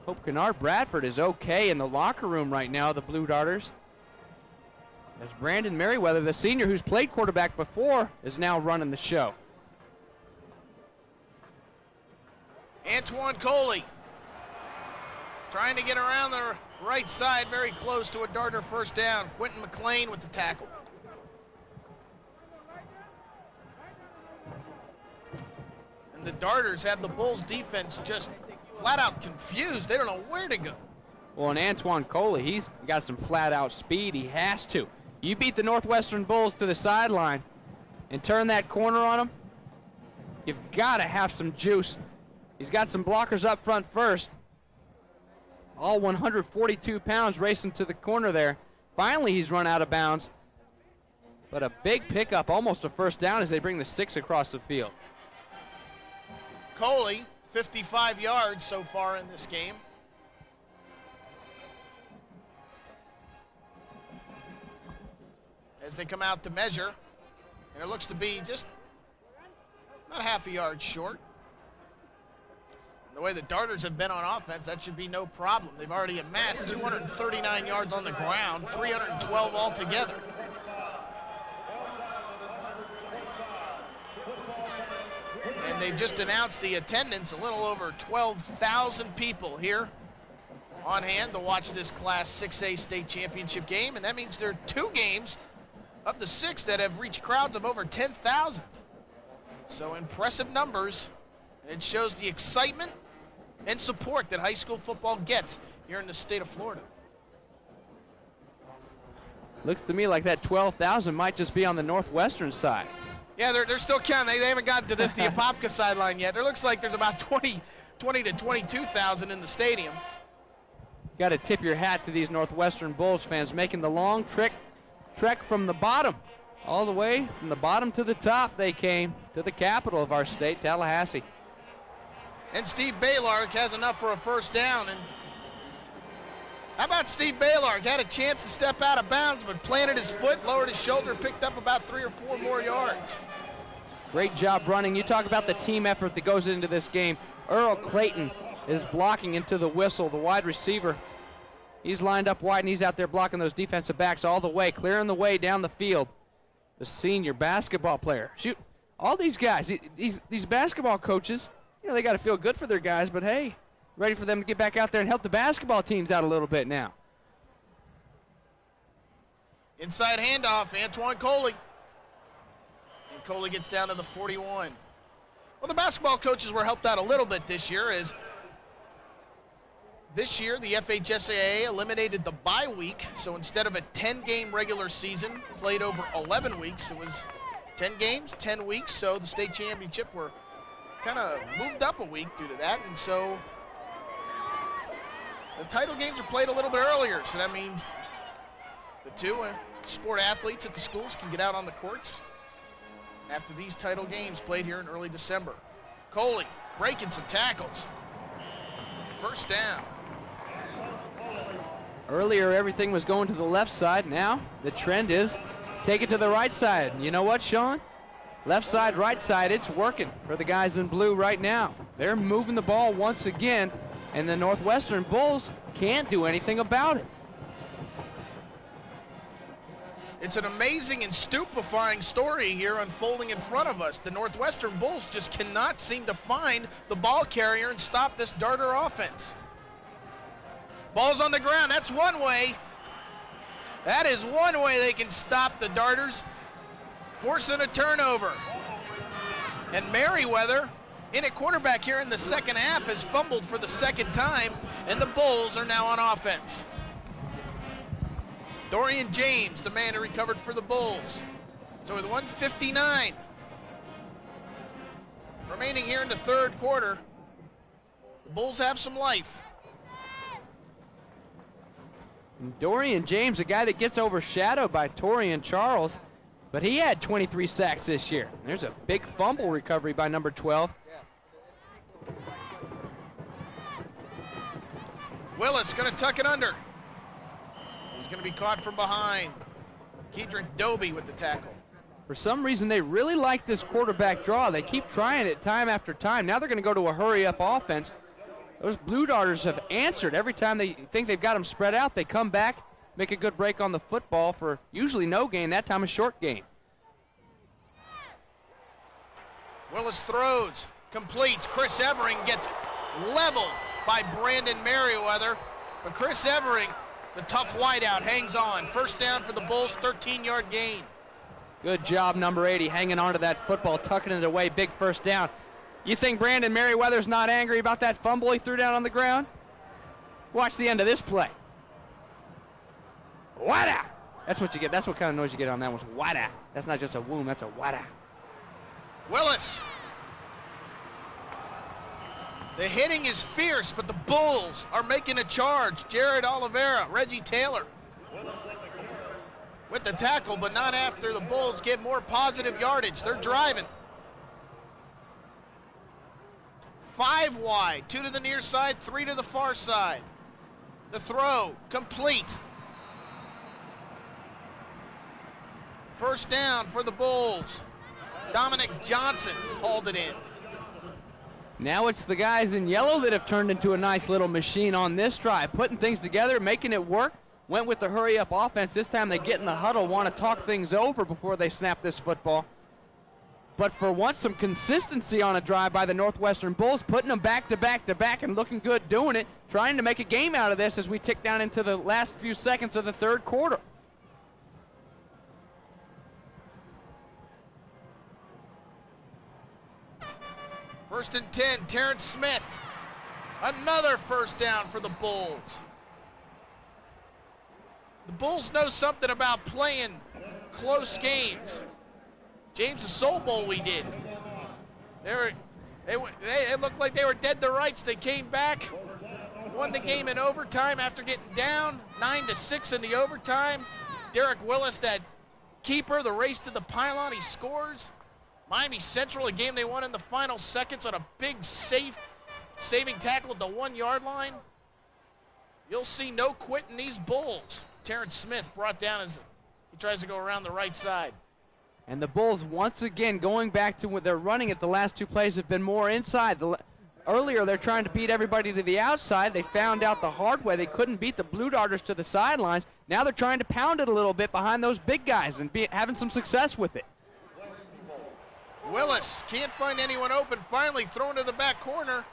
hope Kennard Bradford is okay in the locker room right now, the Blue Darters. As Brandon Merriweather, the senior who's played quarterback before, is now running the show. Antoine Coley trying to get around the right side, very close to a Darter first down. Quentin McLean with the tackle. And the Darters have the Bulls defense just flat out confused. They don't know where to go. Well, and Antoine Coley, he's got some flat out speed. He has to. You beat the Northwestern Bulls to the sideline and turn that corner on him, you've got to have some juice. He's got some blockers up front first. All 142 pounds racing to the corner there. Finally, he's run out of bounds. But a big pickup, almost a first down as they bring the sticks across the field. Coley, 55 yards so far in this game. As they come out to measure, and it looks to be just about half a yard short. The way the Darters have been on offense, that should be no problem. They've already amassed 239 yards on the ground, 312 altogether. And they've just announced the attendance, a little over 12,000 people here on hand to watch this Class 6A state championship game, and that means there are 2 games of the 6 that have reached crowds of over 10,000. So impressive numbers, and it shows the excitement and support that high school football gets here in the state of Florida. Looks to me like that 12,000 might just be on the Northwestern side. Yeah, they're still counting. They haven't gotten to the Apopka sideline yet. It looks like there's about 20 to 22,000 in the stadium. Got to tip your hat to these Northwestern Bulls fans making the long trip trek from the bottom. All the way from the bottom to the top they came to the capital of our state, Tallahassee. And Steve Baylor has enough for a first down. And how about Steve Baylor? Had a chance to step out of bounds, but planted his foot, lowered his shoulder, picked up about 3 or 4 more yards. Great job running. You talk about the team effort that goes into this game. Earl Clayton is blocking into the whistle, the wide receiver. He's lined up wide, and he's out there blocking those defensive backs all the way, clearing the way down the field. The senior basketball player. Shoot, all these guys, these basketball coaches, you know, they got to feel good for their guys, but hey, ready for them to get back out there and help the basketball teams out a little bit now. Inside handoff, Antoine Coley. And Coley gets down to the 41. Well, the basketball coaches were helped out a little bit this year, as this year the FHSAA eliminated the bye week, so instead of a 10-game regular season played over 11 weeks, it was 10 games, 10 weeks, so the state championship were kind of moved up a week due to that, and so the title games are played a little bit earlier, so that means the two sport athletes at the schools can get out on the courts after these title games played here in early December. Coley breaking some tackles. First down. Earlier, everything was going to the left side. Now, the trend is take it to the right side. You know what, Sean? Left side, right side, it's working for the guys in blue right now. They're moving the ball once again, and the Northwestern Bulls can't do anything about it. It's an amazing and stupefying story here unfolding in front of us. The Northwestern Bulls just cannot seem to find the ball carrier and stop this Darter offense. Ball's on the ground. That's one way. That is one way they can stop the Darters, forcing a turnover. And Merriweather, in at quarterback here in the second half, has fumbled for the second time, and the Bulls are now on offense. Dorian James, the man who recovered for the Bulls. So with 1:59 remaining here in the third quarter, the Bulls have some life. And Dorian James, a guy that gets overshadowed by Torian Charles, but he had 23 sacks this year. There's a big fumble recovery by number 12. Willis going to tuck it under. He's going to be caught from behind. Kedrick Doby with the tackle. For some reason, they really like this quarterback draw. They keep trying it time after time. Now they're going to go to a hurry-up offense. Those Blue Darters have answered. Every time they think they've got them spread out, they come back, make a good break on the football for usually no gain, that time a short gain. Willis throws, completes. Chris Evering gets leveled by Brandon Merriweather. But Chris Evering, the tough wideout, hangs on. First down for the Bulls, 13-yard gain. Good job, number 80, hanging on to that football, tucking it away, big first down. You think Brandon Merriweather's not angry about that fumble he threw down on the ground? Watch the end of this play. Wada! That's what you get. That's what kind of noise you get on that one. Wada. That's not just a woom, that's a wada. Willis. The hitting is fierce, but the Bulls are making a charge. Jared Oliveira, Reggie Taylor with the tackle, but not after the Bulls get more positive yardage. They're driving. 5 wide, 2 to the near side, 3 to the far side. The throw, complete. First down for the Bulls. Dominic Johnson hauled it in. Now it's the guys in yellow that have turned into a nice little machine on this drive, putting things together, making it work. Went with the hurry-up offense. This time they get in the huddle, want to talk things over before they snap this football. But for once, some consistency on a drive by the Northwestern Bulls, putting them back to back to back and looking good doing it, trying to make a game out of this as we tick down into the last few seconds of the third quarter. First and 10, Terrence Smith. Another first down for the Bulls. The Bulls know something about playing close games. James' Soul Bowl we did. They looked like they were dead to rights. They came back, won the game in overtime after getting down 9-6 in the overtime. Derek Willis, that keeper, the race to the pylon, he scores. Miami Central, a game they won in the final seconds on a big saving tackle at the 1-yard line. You'll see no quit in these Bulls. Terrence Smith brought down as he tries to go around the right side. And the Bulls, once again, going back to what they're running at the last two plays, have been more inside. Earlier, they're trying to beat everybody to the outside. They found out the hard way. They couldn't beat the Blue Darters to the sidelines. Now they're trying to pound it a little bit behind those big guys and having some success with it. Willis can't find anyone open. Finally thrown to the back corner.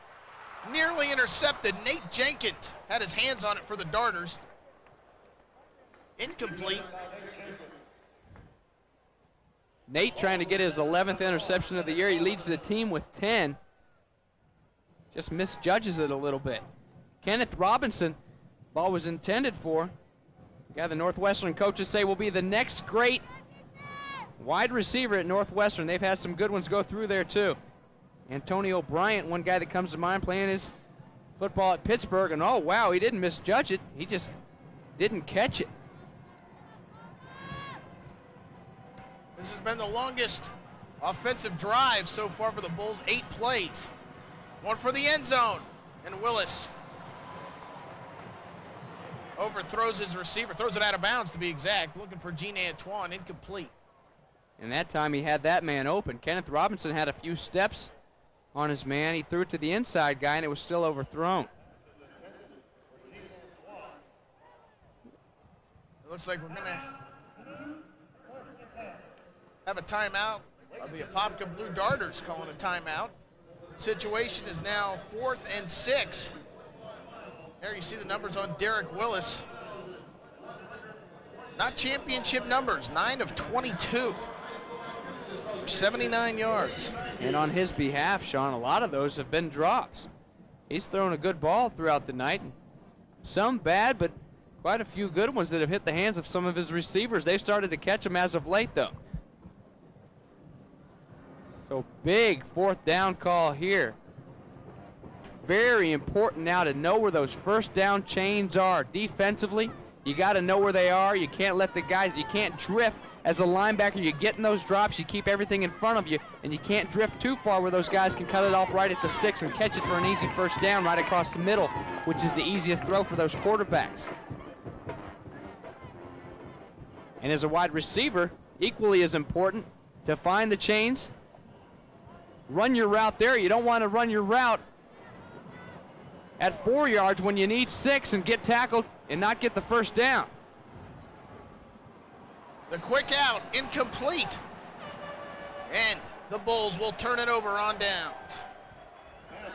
Nearly intercepted. Nate Jenkins had his hands on it for the Darters. Incomplete. Nate trying to get his 11th interception of the year. He leads the team with 10. Just misjudges it a little bit. Kenneth Robinson, ball was intended for. Guy the Northwestern coaches say will be the next great wide receiver at Northwestern. They've had some good ones go through there too. Antonio Bryant, one guy that comes to mind playing his football at Pittsburgh, and oh wow, he didn't misjudge it. He just didn't catch it. This has been the longest offensive drive so far for the Bulls, 8 plays. One for the end zone, and Willis overthrows his receiver, throws it out of bounds to be exact, looking for Gene Antoine, incomplete. And that time he had that man open. Kenneth Robinson had a few steps on his man. He threw it to the inside guy, and it was still overthrown. It looks like we're going to have a timeout. The Apopka Blue Darters calling a timeout. Situation is now 4th and 6. There you see the numbers on Derek Willis. Not championship numbers, 9 of 22. 79 yards. And on his behalf, Sean, a lot of those have been drops. He's thrown a good ball throughout the night. Some bad, but quite a few good ones that have hit the hands of some of his receivers. They've started to catch them as of late, though. So big 4th down call here. Very important now to know where those first down chains are. Defensively, you got to know where they are. You can't let the guys, you can't drift. As a linebacker, you get in those drops, you keep everything in front of you, and you can't drift too far where those guys can cut it off right at the sticks and catch it for an easy first down right across the middle, which is the easiest throw for those quarterbacks. And as a wide receiver, equally as important to find the chains, run your route there. You don't want to run your route at 4 yards when you need 6 and get tackled and not get the first down. The quick out, incomplete. And the Bulls will turn it over on downs.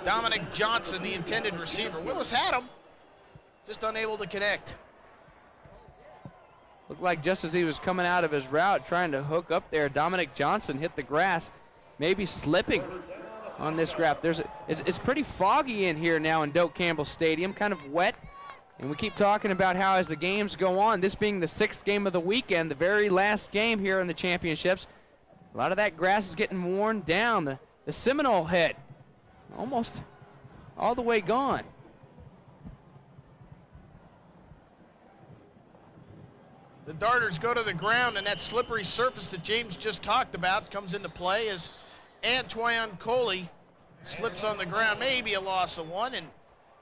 Dominic Johnson, the intended receiver. Willis had him, just unable to connect. Looked like just as he was coming out of his route, trying to hook up there, Dominic Johnson hit the grass, maybe slipping on this graph. It's pretty foggy in here now in Doak Campbell Stadium, kind of wet. And we keep talking about how as the games go on, this being the 6th game of the weekend, the very last game here in the championships, a lot of that grass is getting worn down. The Seminole head, almost all the way gone. The Darters go to the ground, and that slippery surface that James just talked about comes into play as Antoine Coley slips on the ground, maybe a loss of 1, and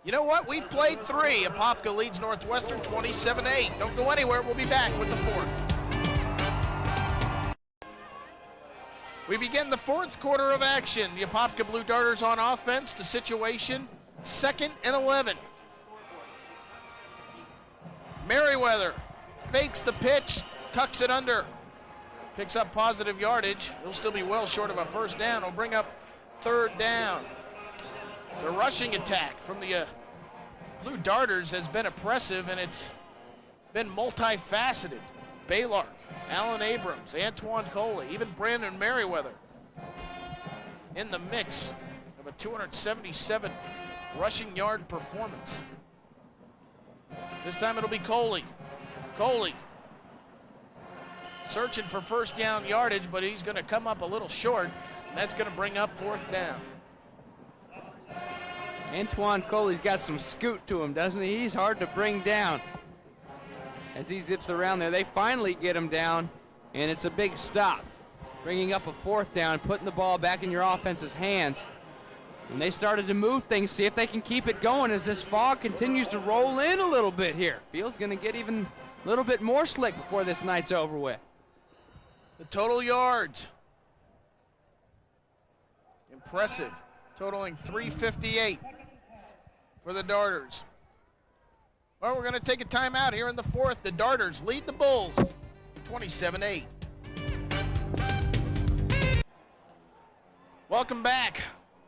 you know what? We've played 3. Apopka leads Northwestern 27-8. Don't go anywhere. We'll be back with the 4th. We begin the 4th quarter of action. The Apopka Blue Darters on offense. The situation, 2nd and 11. Merriweather fakes the pitch, tucks it under, picks up positive yardage. He'll still be well short of a first down. He'll bring up 3rd down. The rushing attack from the Blue Darters has been oppressive, and it's been multifaceted. Baylor, Alan Abrams, Antoine Coley, even Brandon Merriweather in the mix of a 277 rushing yard performance. This time it'll be Coley. Coley searching for first down yardage, but he's going to come up a little short, and that's going to bring up 4th down. Antoine Coley's got some scoot to him, doesn't he? He's hard to bring down. as he zips around there. They finally get him down, and it's a big stop. Bringing up a 4th down, putting the ball back in your offense's hands. And they started to move things, see if they can keep it going as this fog continues to roll in a little bit here. Field's going to get even a little bit more slick before this night's over with. The total yards. Impressive. Totaling 358 for the Darters. Well, we're going to take a timeout here in the 4th. The Darters lead the Bulls 27-8. Welcome back.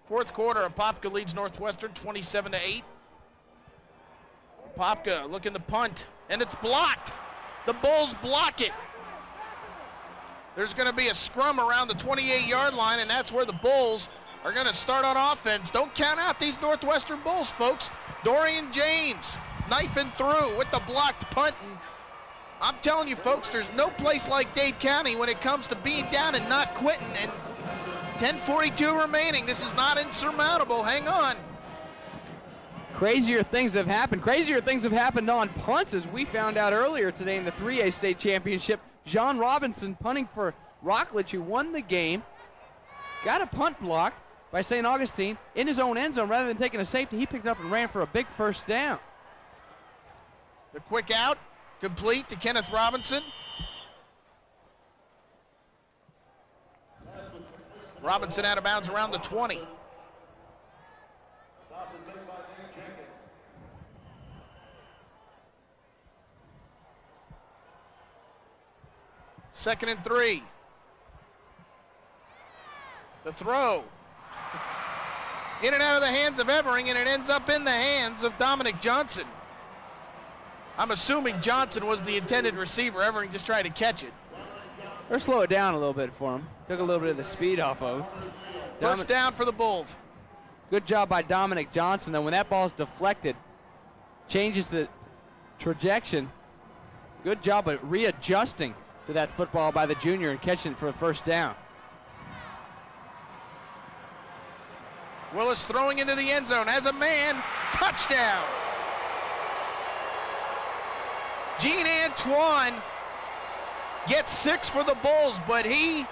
4th quarter, Apopka leads Northwestern 27-8. Apopka looking to punt, and it's blocked. The Bulls block it. There's going to be a scrum around the 28-yard line, and that's where the Bulls are going to start on offense. Don't count out these Northwestern Bulls, folks. Dorian James knifing through with the blocked punt. And I'm telling you, folks, there's no place like Dade County when it comes to being down and not quitting. And 10:42 remaining. This is not insurmountable. Hang on. Crazier things have happened. Crazier things have happened on punts, as we found out earlier today in the 3A state championship. John Robinson punting for Rockledge, who won the game, got a punt blocked by St. Augustine in his own end zone. Rather than taking a safety, he picked it up and ran for a big 1st down. The quick out, complete to Kenneth Robinson. Robinson out of bounds around the 20. Second and 3. The throw. In and out of the hands of Evering, and it ends up in the hands of Dominic Johnson. I'm assuming Johnson was the intended receiver. Evering just tried to catch it. Or slow it down a little bit for him. Took a little bit of the speed off of him. First down for the Bulls. Good job by Dominic Johnson, though. When that ball's deflected, changes the trajectory. Good job of readjusting to that football by the junior and catching it for a 1st down. Willis throwing into the end zone as a man. Touchdown. Gene Antoine gets 6 for the Bulls, but he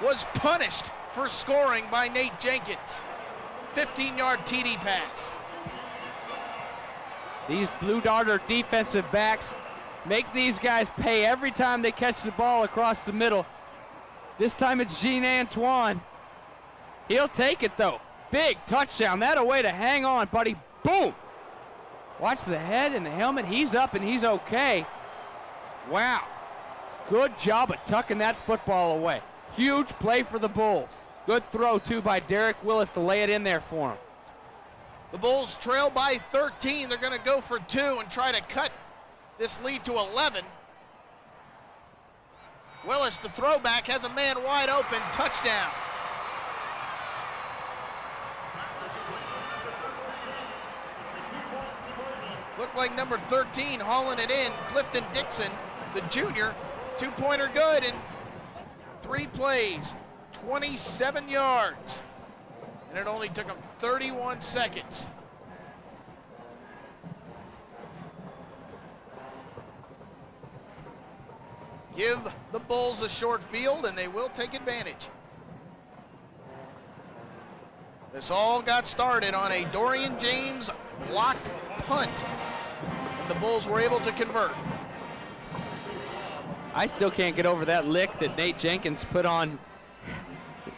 was punished for scoring by Nate Jenkins. 15-yard TD pass. These Blue Darter defensive backs make these guys pay every time they catch the ball across the middle. This time it's Gene Antoine. He'll take it, though. Big touchdown. That a way to hang on, buddy. Boom. Watch the head and the helmet. He's up and he's okay. Wow. Good job of tucking that football away. Huge play for the Bulls. Good throw, too, by Derek Willis to lay it in there for him. The Bulls trail by 13. They're going to go for 2 and try to cut this lead to 11. Willis, the throwback, has a man wide open. Touchdown. Looked like number 13 hauling it in. Clifton Dixon, the junior. 2-pointer good in 3 plays. 27 yards. And it only took him 31 seconds. Give the Bulls a short field, and they will take advantage. This all got started on a Dorian James blocked punt, and the Bulls were able to convert. I still can't get over that lick that Nate Jenkins put on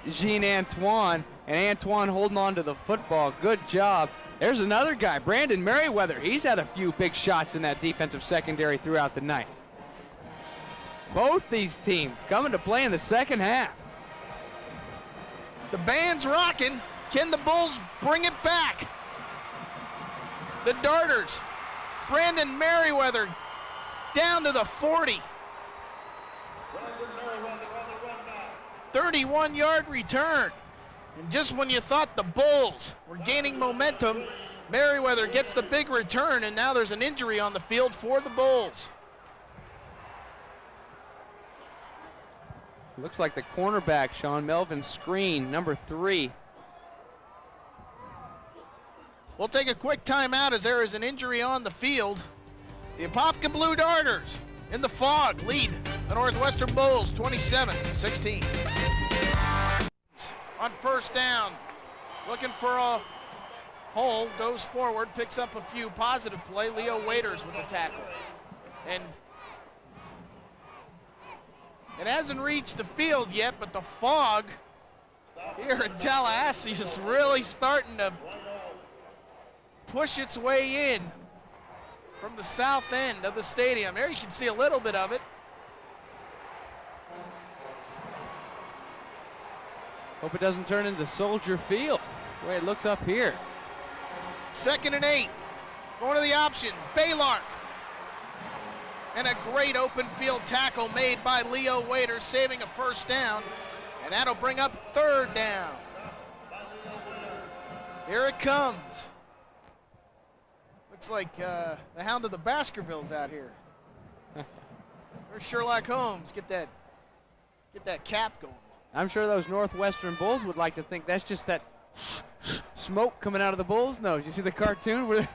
Gene Antoine, and Antoine holding on to the football. Good job. There's another guy, Brandon Merriweather. He's had a few big shots in that defensive secondary throughout the night. Both these teams coming to play in the second half. The band's rocking. Can the Bulls bring it back? The Darters. Brandon Merriweather down to the 40. 31-yard return. And just when you thought the Bulls were gaining momentum, Merriweather gets the big return, and now there's an injury on the field for the Bulls. Looks like the cornerback, Sean Melvin Screen, number 3. We'll take a quick timeout as there is an injury on the field. The Apopka Blue Darters in the fog lead the Northwestern Bulls 27-16. On first down, looking for a hole, goes forward, picks up a few. Positive play, Leo Waiters with the tackle. And it hasn't reached the field yet, but the fog here in Tallahassee is really starting to push its way in from the south end of the stadium. There you can see a little bit of it. Hope it doesn't turn into Soldier Field, the way it looks up here. 2nd and 8, going to the option, Baylark. And a great open field tackle made by Leo Waiters, saving a first down. And that'll bring up 3rd down. Here it comes. Looks like the Hound of the Baskervilles out here. There's Sherlock Holmes. Get that cap going. I'm sure those Northwestern Bulls would like to think that's just that smoke coming out of the Bulls' nose. You see the cartoon where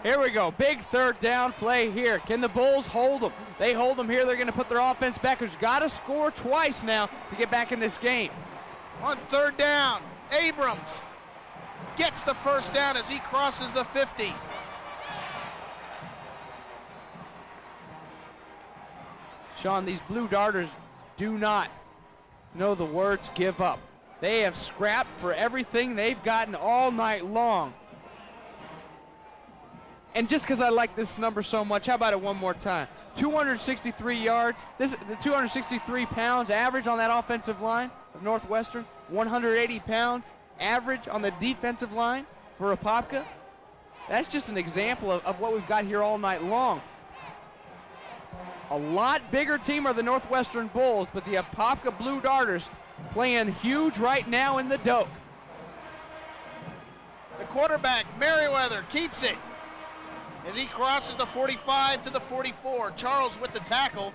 here we go, big 3rd down play here. Can the Bulls hold them? They hold them here. They're going to put their offense back. Who's got to score twice now to get back in this game. On 3rd down, Abrams gets the first down as he crosses the 50. Sean, these Blue Darters do not know the words give up. They have scrapped for everything they've gotten all night long. And just because I like this number so much, how about it one more time? 263 yards, the 263 pounds average on that offensive line of Northwestern, 180 pounds average on the defensive line for Apopka. That's just an example of what we've got here all night long. A lot bigger team are the Northwestern Bulls, but the Apopka Blue Darters playing huge right now in the Doak. The quarterback, Merriweather, keeps it as he crosses the 45 to the 44. Charles with the tackle.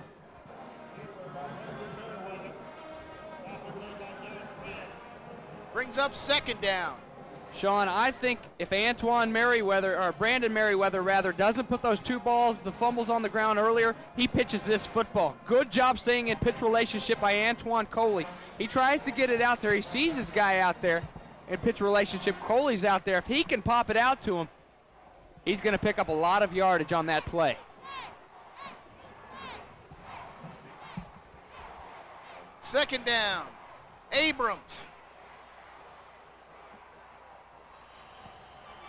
Brings up 2nd down. Sean, I think if Brandon Merriweather rather, doesn't put those 2 balls, the fumbles on the ground earlier, he pitches this football. Good job staying in pitch relationship by Antoine Coley. He tries to get it out there. He sees his guy out there in pitch relationship. Coley's out there. If he can pop it out to him, he's going to pick up a lot of yardage on that play. Second down, Abrams.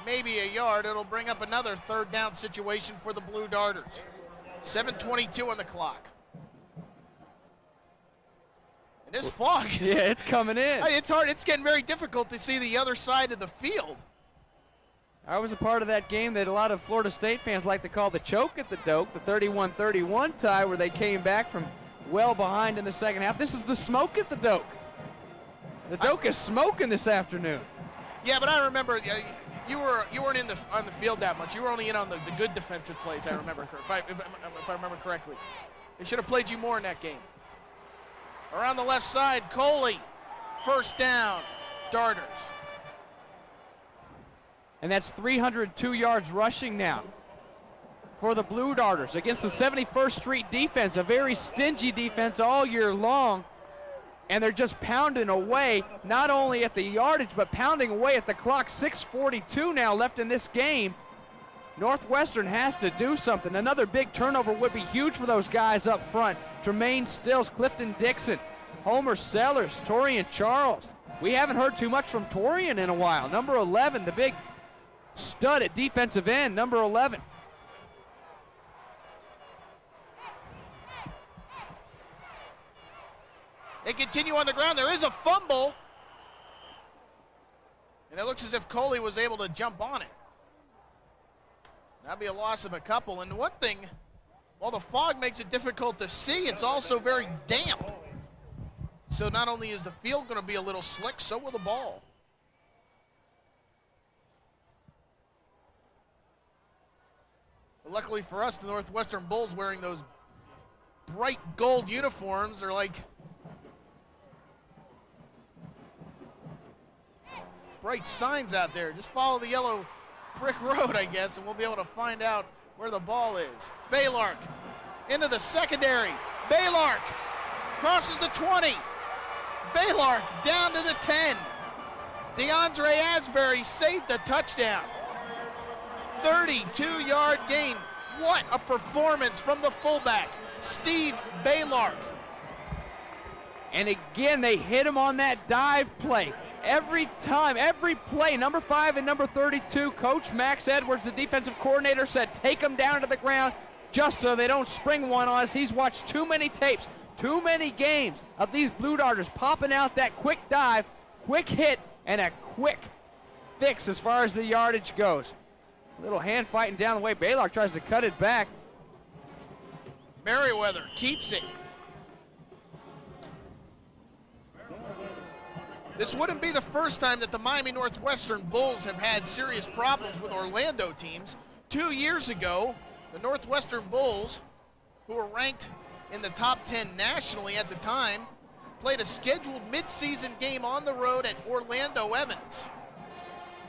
Maybe a yard. It'll bring up another 3rd down situation for the Blue Darters. 7:22 on the clock. And this fog is... Yeah, it's coming in. It's hard. It's getting very difficult to see the other side of the field. I was a part of that game that a lot of Florida State fans like to call the choke at the Doak, the 31-31 tie where they came back from well behind in the second half. This is the smoke at the Doak. The Doak is smoking this afternoon. Yeah, but I remember you weren't on the field that much. You were only in on the good defensive plays, I remember, if I remember correctly. They should have played you more in that game. Around the left side, Coley, 1st down, Darters. And that's 302 yards rushing now for the Blue Darters against the 71st Street defense, a very stingy defense all year long. And they're just pounding away, not only at the yardage, but pounding away at the clock. 6:42 now left in this game. Northwestern has to do something. Another big turnover would be huge for those guys up front. Tremaine Stills, Clifton Dixon, Homer Sellers, Torian Charles. We haven't heard too much from Torian in a while. Number 11, the big stud at defensive end, number 11. They continue on the ground. There is a fumble. And it looks as if Coley was able to jump on it. That'd be a loss of a couple. And one thing, while the fog makes it difficult to see, it's also very damp. So not only is the field going to be a little slick, so will the ball. But luckily for us, the Northwestern Bulls wearing those bright gold uniforms are like bright signs out there. Just follow the yellow brick road, I guess, and we'll be able to find out where the ball is. Baylark into the secondary. Baylark crosses the 20. Baylark down to the 10. DeAndre Asbury saved a touchdown. 32-yard gain. What a performance from the fullback, Steve Baylark. And again, they hit him on that dive play. Every time, every play, number 5 and number 32, Coach Max Edwards, the defensive coordinator, said take them down to the ground just so they don't spring one on us. He's watched too many tapes, too many games of these Blue Darters popping out that quick dive, quick hit, and a quick fix as far as the yardage goes. A little hand fighting down the way. Baylark tries to cut it back. Merriweather keeps it. This wouldn't be the first time that the Miami Northwestern Bulls have had serious problems with Orlando teams. 2 years ago, the Northwestern Bulls, who were ranked in the top 10 nationally at the time, played a scheduled midseason game on the road at Orlando Evans.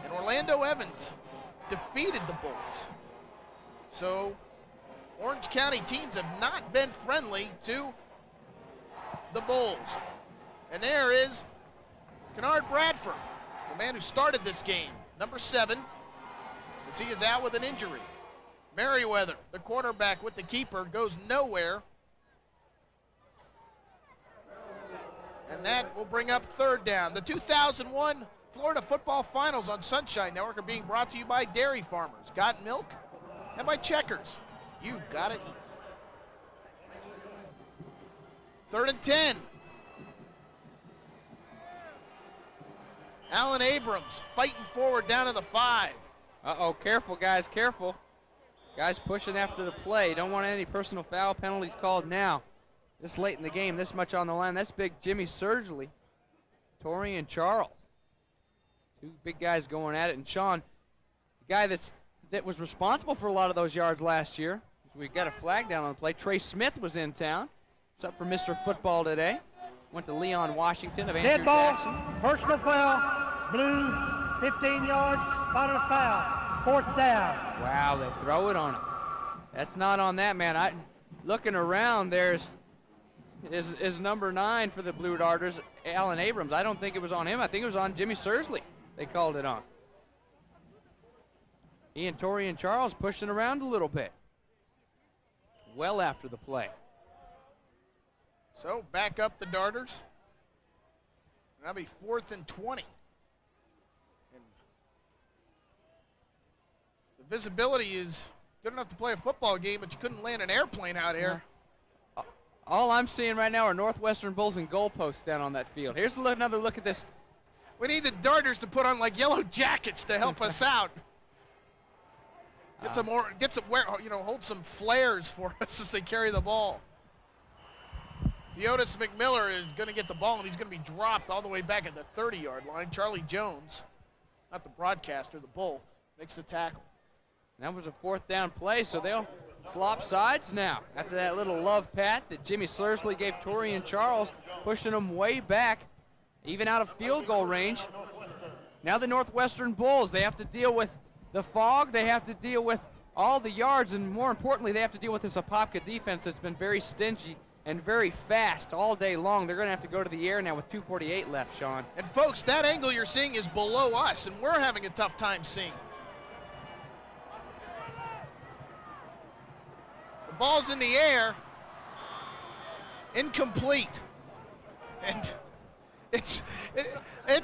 And Orlando Evans defeated the Bulls. So Orange County teams have not been friendly to the Bulls. And there is Kennard Bradford, the man who started this game, number 7, as he is out with an injury. Merriweather, the quarterback with the keeper, goes nowhere. And that will bring up third down. The 2001 Florida Football Finals on Sunshine Network are being brought to you by Dairy Farmers. Got milk? And by Checkers. You gotta eat. 3rd and 10. Alan Abrams fighting forward down to the 5. Uh-oh, careful, guys, careful. Guys pushing after the play. Don't want any personal foul penalties called now. This late in the game, this much on the line. That's big Jimmy Surgley, Torian Charles. 2 big guys going at it. And Sean, the guy that was responsible for a lot of those yards last year, we got a flag down on the play. Trey Smith was in town. It's up for Mr. Football today. Went to Leon Washington of Andrew Dead ball, Jackson. personal foul, blue, 15 yards, spotted a foul, 4th down. Wow, they throw it on him. That's not on that man. Looking around, there's is number 9 for the Blue Darters, Alan Abrams. I don't think it was on him. I think it was on Jimmy Surgley they called it on. He and Torian Charles pushing around a little bit. Well after the play. So back up the Darters. That'll be 4th and 20. And the visibility is good enough to play a football game, but you couldn't land an airplane out here. All I'm seeing right now are Northwestern Bulls and goalposts down on that field. Here's another look at this. We need the Darters to put on like yellow jackets to help us out. Get some more, hold some flares for us as they carry the ball. Theodis McMiller is going to get the ball, and he's going to be dropped all the way back at the 30-yard line. Charlie Jones, not the broadcaster, the Bull, makes the tackle. That was a 4th down play, so they'll flop sides now. After that little love pat that Jimmy Surgley gave Torian Charles, pushing them way back, even out of field goal range. Now the Northwestern Bulls, they have to deal with the fog, they have to deal with all the yards, and more importantly, they have to deal with this Apopka defense that's been very stingy and very fast all day long. They're going to have to go to the air now with 2:48 left, Sean. And folks, that angle you're seeing is below us, and we're having a tough time seeing. The ball's in the air, incomplete, and it's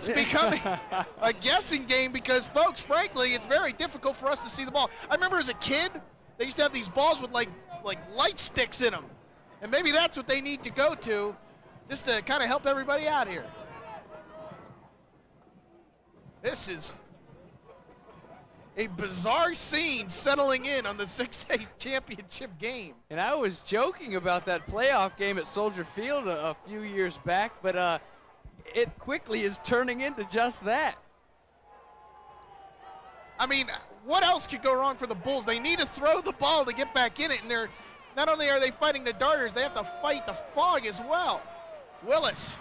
becoming a guessing game because, folks, frankly, it's very difficult for us to see the ball. I remember as a kid, they used to have these balls with like light sticks in them. And maybe that's what they need to go to just to kind of help everybody out here. This is a bizarre scene settling in on the 6A championship game. And I was joking about that playoff game at Soldier Field a few years back, but it quickly is turning into just that. I mean, what else could go wrong for the Bulls? They need to throw the ball to get back in it, and not only are they fighting the Darters, they have to fight the fog as well. Willis.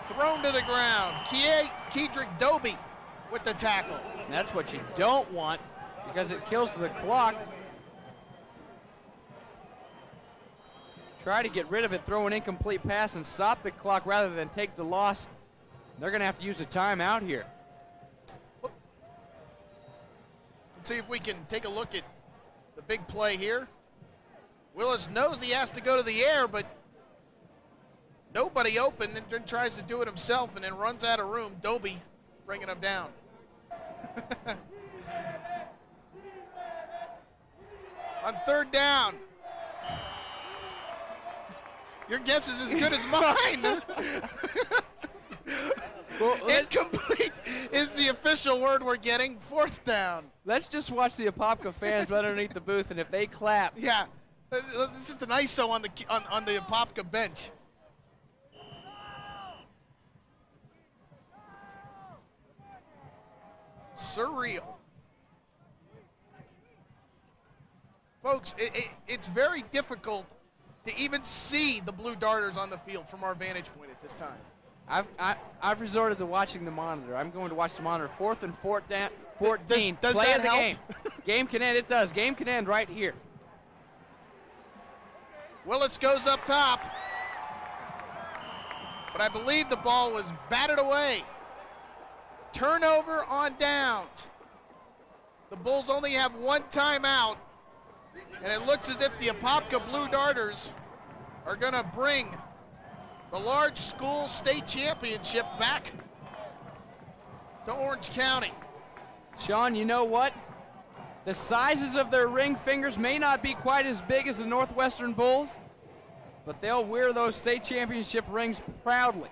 Thrown to the ground. Kedrick Doby with the tackle. And that's what you don't want because it kills the clock. Try to get rid of it, throw an incomplete pass and stop the clock rather than take the loss. They're going to have to use a timeout here. Let's see if we can take a look at the big play here. Willis knows he has to go to the air, but nobody open, and then tries to do it himself and then runs out of room. Doby bringing him down. On third down. Your guess is as good as mine. Well, incomplete is the official word we're getting. Fourth down. Let's just watch the Apopka fans right underneath the booth, and if they clap. Yeah, this is an ISO on the Apopka bench. Surreal. Folks, it's very difficult to even see the Blue Darters on the field from our vantage point at this time. I've resorted to watching the monitor. I'm going to watch the monitor. 4th and 14. Does Play that of the help? game. Game can end. It does. Game can end right here. Willis goes up top, but I believe the ball was batted away. Turnover on downs. The Bulls only have one timeout, and it looks as if the Apopka Blue Darters are going to bring the large school state championship back to Orange County. Sean, you know what? The sizes of their ring fingers may not be quite as big as the Northwestern Bulls, but they'll wear those state championship rings proudly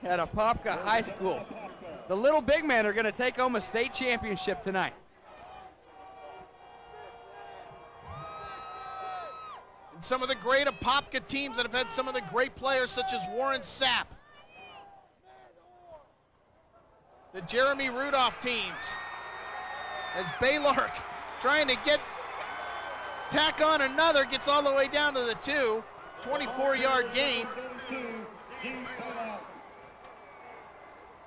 at Apopka High School. The little big men are going to take home a state championship tonight. And some of the great Apopka teams that have had some of the great players such as Warren Sapp, the Jeremy Rudolph teams, as Baylor trying to tack on another, gets all the way down to the 2, 24-yard gain.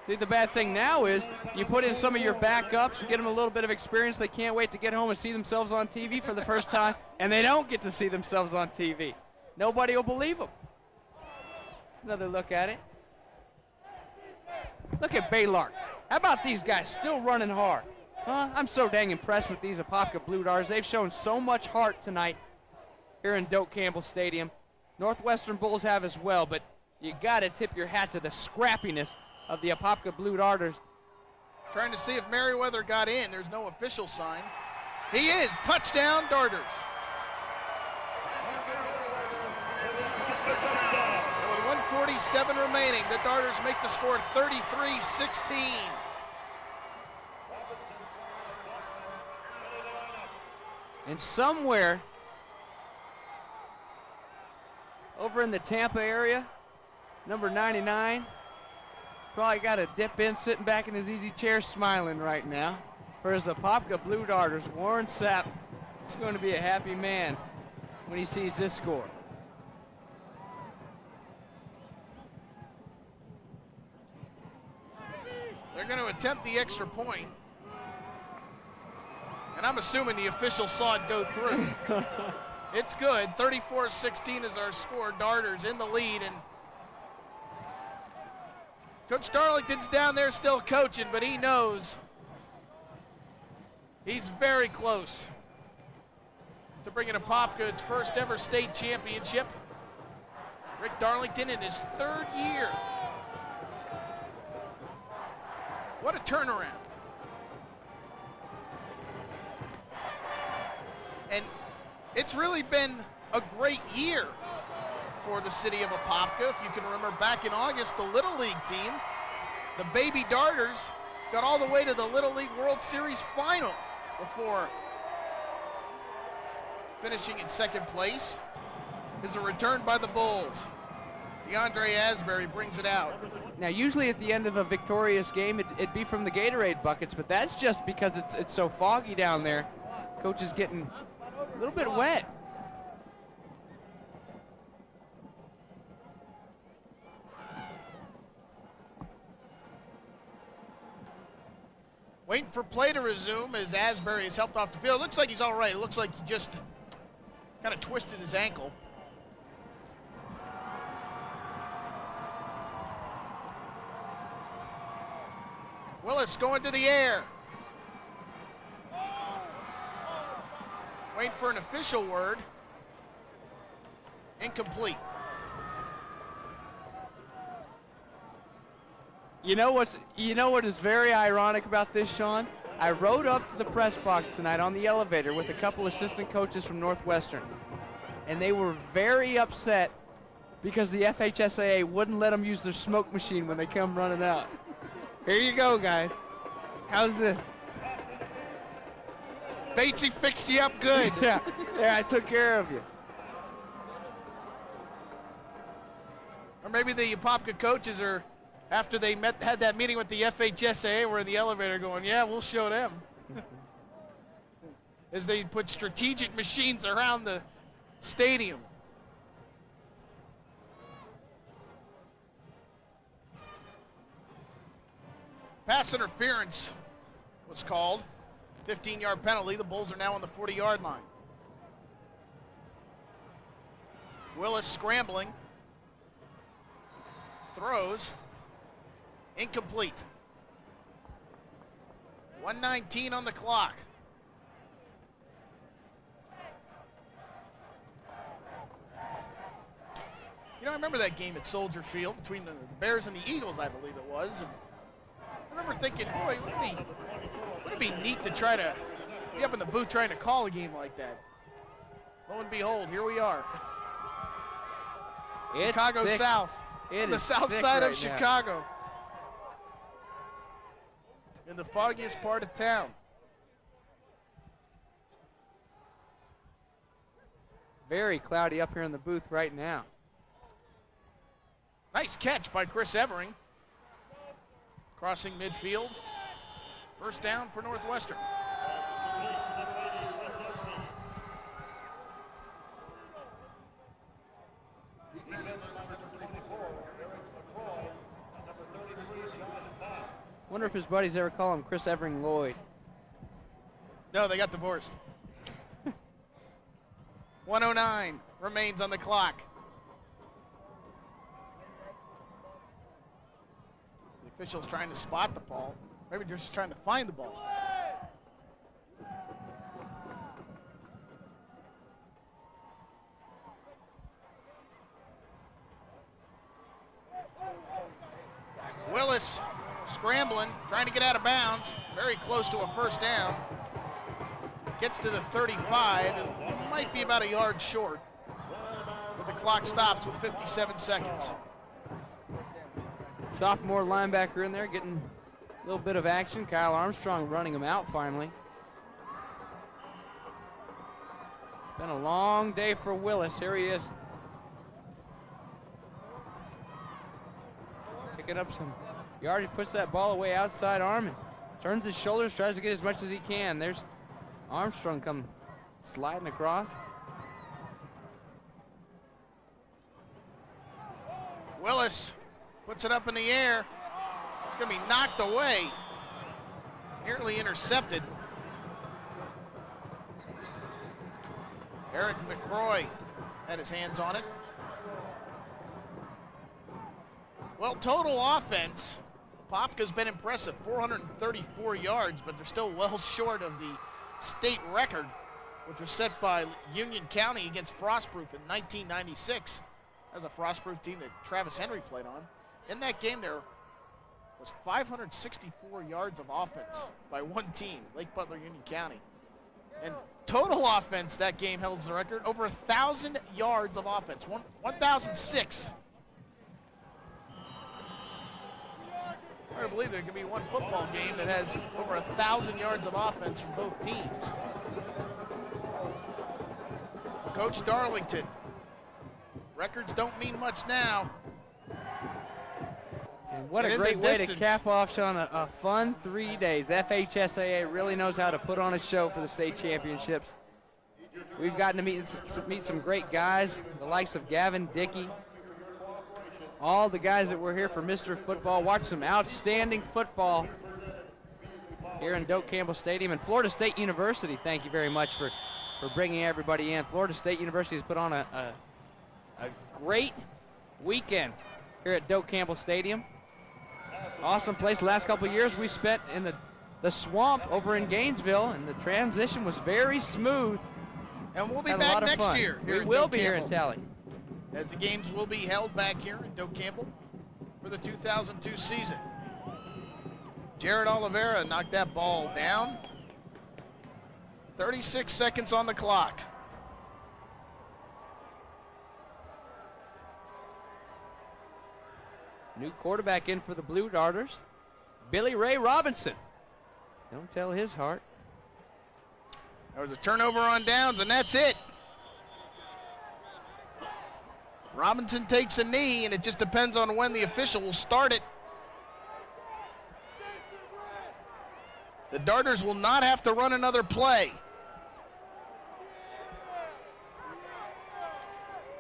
See, the bad thing now is you put in some of your backups, you get them a little bit of experience. They can't wait to get home and see themselves on TV for the first time, and they don't get to see themselves on TV. Nobody will believe them. Another look at it. Look at Baylor. How about these guys still running hard? Huh? I'm so dang impressed with these Apopka Blue Darters. They've shown so much heart tonight here in Doak Campbell Stadium. Northwestern Bulls have as well, but you got to tip your hat to the scrappiness of the Apopka Blue Darters. Trying to see if Merriweather got in. There's no official sign. He is. Touchdown, Darters. With 1:47 remaining, the Darters make the score 33-16. And somewhere over in the Tampa area, number 99, probably got a dip in, sitting back in his easy chair smiling right now. For his Apopka Blue Darters, Warren Sapp is going to be a happy man when he sees this score. They're going to attempt the extra point. And I'm assuming the official saw it go through. It's good. 34-16 is our score. Darters in the lead. And Coach Darlington's down there still coaching, but he knows he's very close to bringing Apopka its first ever state championship. Rick Darlington in his third year. What a turnaround. And it's really been a great year for the city of Apopka. If you can remember back in August, the Little League team, the Baby Darters, got all the way to the Little League World Series final before finishing in second place. Is a return by the Bulls. DeAndre Asbury brings it out. Now, usually at the end of a victorious game, it'd be from the Gatorade buckets, but that's just because it's so foggy down there. Coach is getting a little bit wet. Waiting for play to resume as Asbury is helped off the field. Looks like he's all right. It looks like he just kind of twisted his ankle. Willis going to the air. Waiting for an official word. Incomplete. You know what is very ironic about this, Sean? I rode up to the press box tonight on the elevator with a couple assistant coaches from Northwestern, and they were very upset because the FHSAA wouldn't let them use their smoke machine when they come running out. Here you go, guys. How's this? Batesy fixed you up good. Yeah, I took care of you. Or maybe the Apopka coaches are, after they had that meeting with the FHSAA, were in the elevator going, yeah, we'll show them. As they put strategic machines around the stadium. Pass interference was called. 15-yard penalty. The Bulls are now on the 40-yard line. Willis scrambling. Throws. Incomplete. 1:19 on the clock. You know, I remember that game at Soldier Field between the Bears and the Eagles, I believe it was. And I remember thinking, boy, would it be neat to try to be up in the booth trying to call a game like that. Lo and behold, here we are. Chicago thick. South. On the south side of Chicago. In the foggiest part of town. Very cloudy up here in the booth right now. Nice catch by Chris Evering. Crossing midfield. First down for Northwestern. Wonder if his buddies ever call him Chris Evering Lloyd. No, they got divorced. 1:09 remains on the clock. The official's trying to spot the ball. Maybe just trying to find the ball. Willis scrambling, trying to get out of bounds. Very close to a first down. Gets to the 35 and might be about a yard short. But the clock stops with 57 seconds. Sophomore linebacker in there getting a little bit of action. Kyle Armstrong running him out finally. It's been a long day for Willis. Here he is. Picking up some yardage, puts that ball away outside Armin. Turns his shoulders, tries to get as much as he can. There's Armstrong come sliding across. Willis puts it up in the air. It's going to be knocked away. Nearly intercepted. Eric McCroy had his hands on it. Well, total offense, Apopka's been impressive, 434 yards, but they're still well short of the state record, which was set by Union County against Frostproof in 1996. As a Frostproof team that Travis Henry played on. In that game, there was 564 yards of offense by one team, Lake Butler Union County. And total offense, that game holds the record, over 1,000 yards of offense, 1,006. I believe there could be one football game that has over 1,000 yards of offense from both teams. Coach Darlington. Records don't mean much now. And what a great way to cap off, Sean, a fun 3 days. FHSAA really knows how to put on a show for the state championships. We've gotten to meet some great guys, the likes of Gavin Dickey. All the guys that were here for Mr. Football, watch some outstanding football here in Doak Campbell Stadium. And Florida State University, thank you very much for bringing everybody in. Florida State University has put on a great weekend here at Doak Campbell Stadium. Awesome place. The last couple of years we spent in the swamp over in Gainesville, and the transition was very smooth. And we'll be back next year. We will be here in Tally, as the games will be held back here in Doak Campbell for the 2002 season. Jared Oliveira knocked that ball down. 36 seconds on the clock. New quarterback in for the Blue Darters, Billy Ray Robinson. Don't tell his heart. There was a turnover on downs, and that's it. Robinson takes a knee, and it just depends on when the official will start it. The Darters will not have to run another play.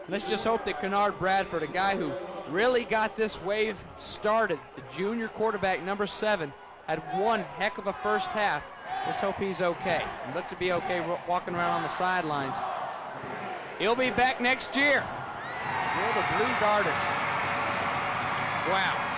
Let's just hope that Kennard Bradford, a guy who really got this wave started, the junior quarterback, number 7, had one heck of a first half. Let's hope he's okay. And let's be okay walking around on the sidelines. He'll be back next year. We're the Blue Darters. Wow.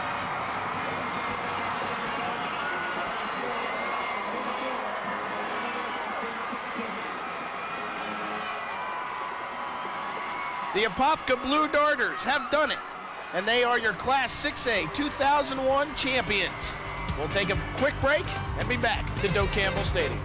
The Apopka Blue Darters have done it, and they are your Class 6A 2001 champions. We'll take a quick break and be back to Doak Campbell Stadium.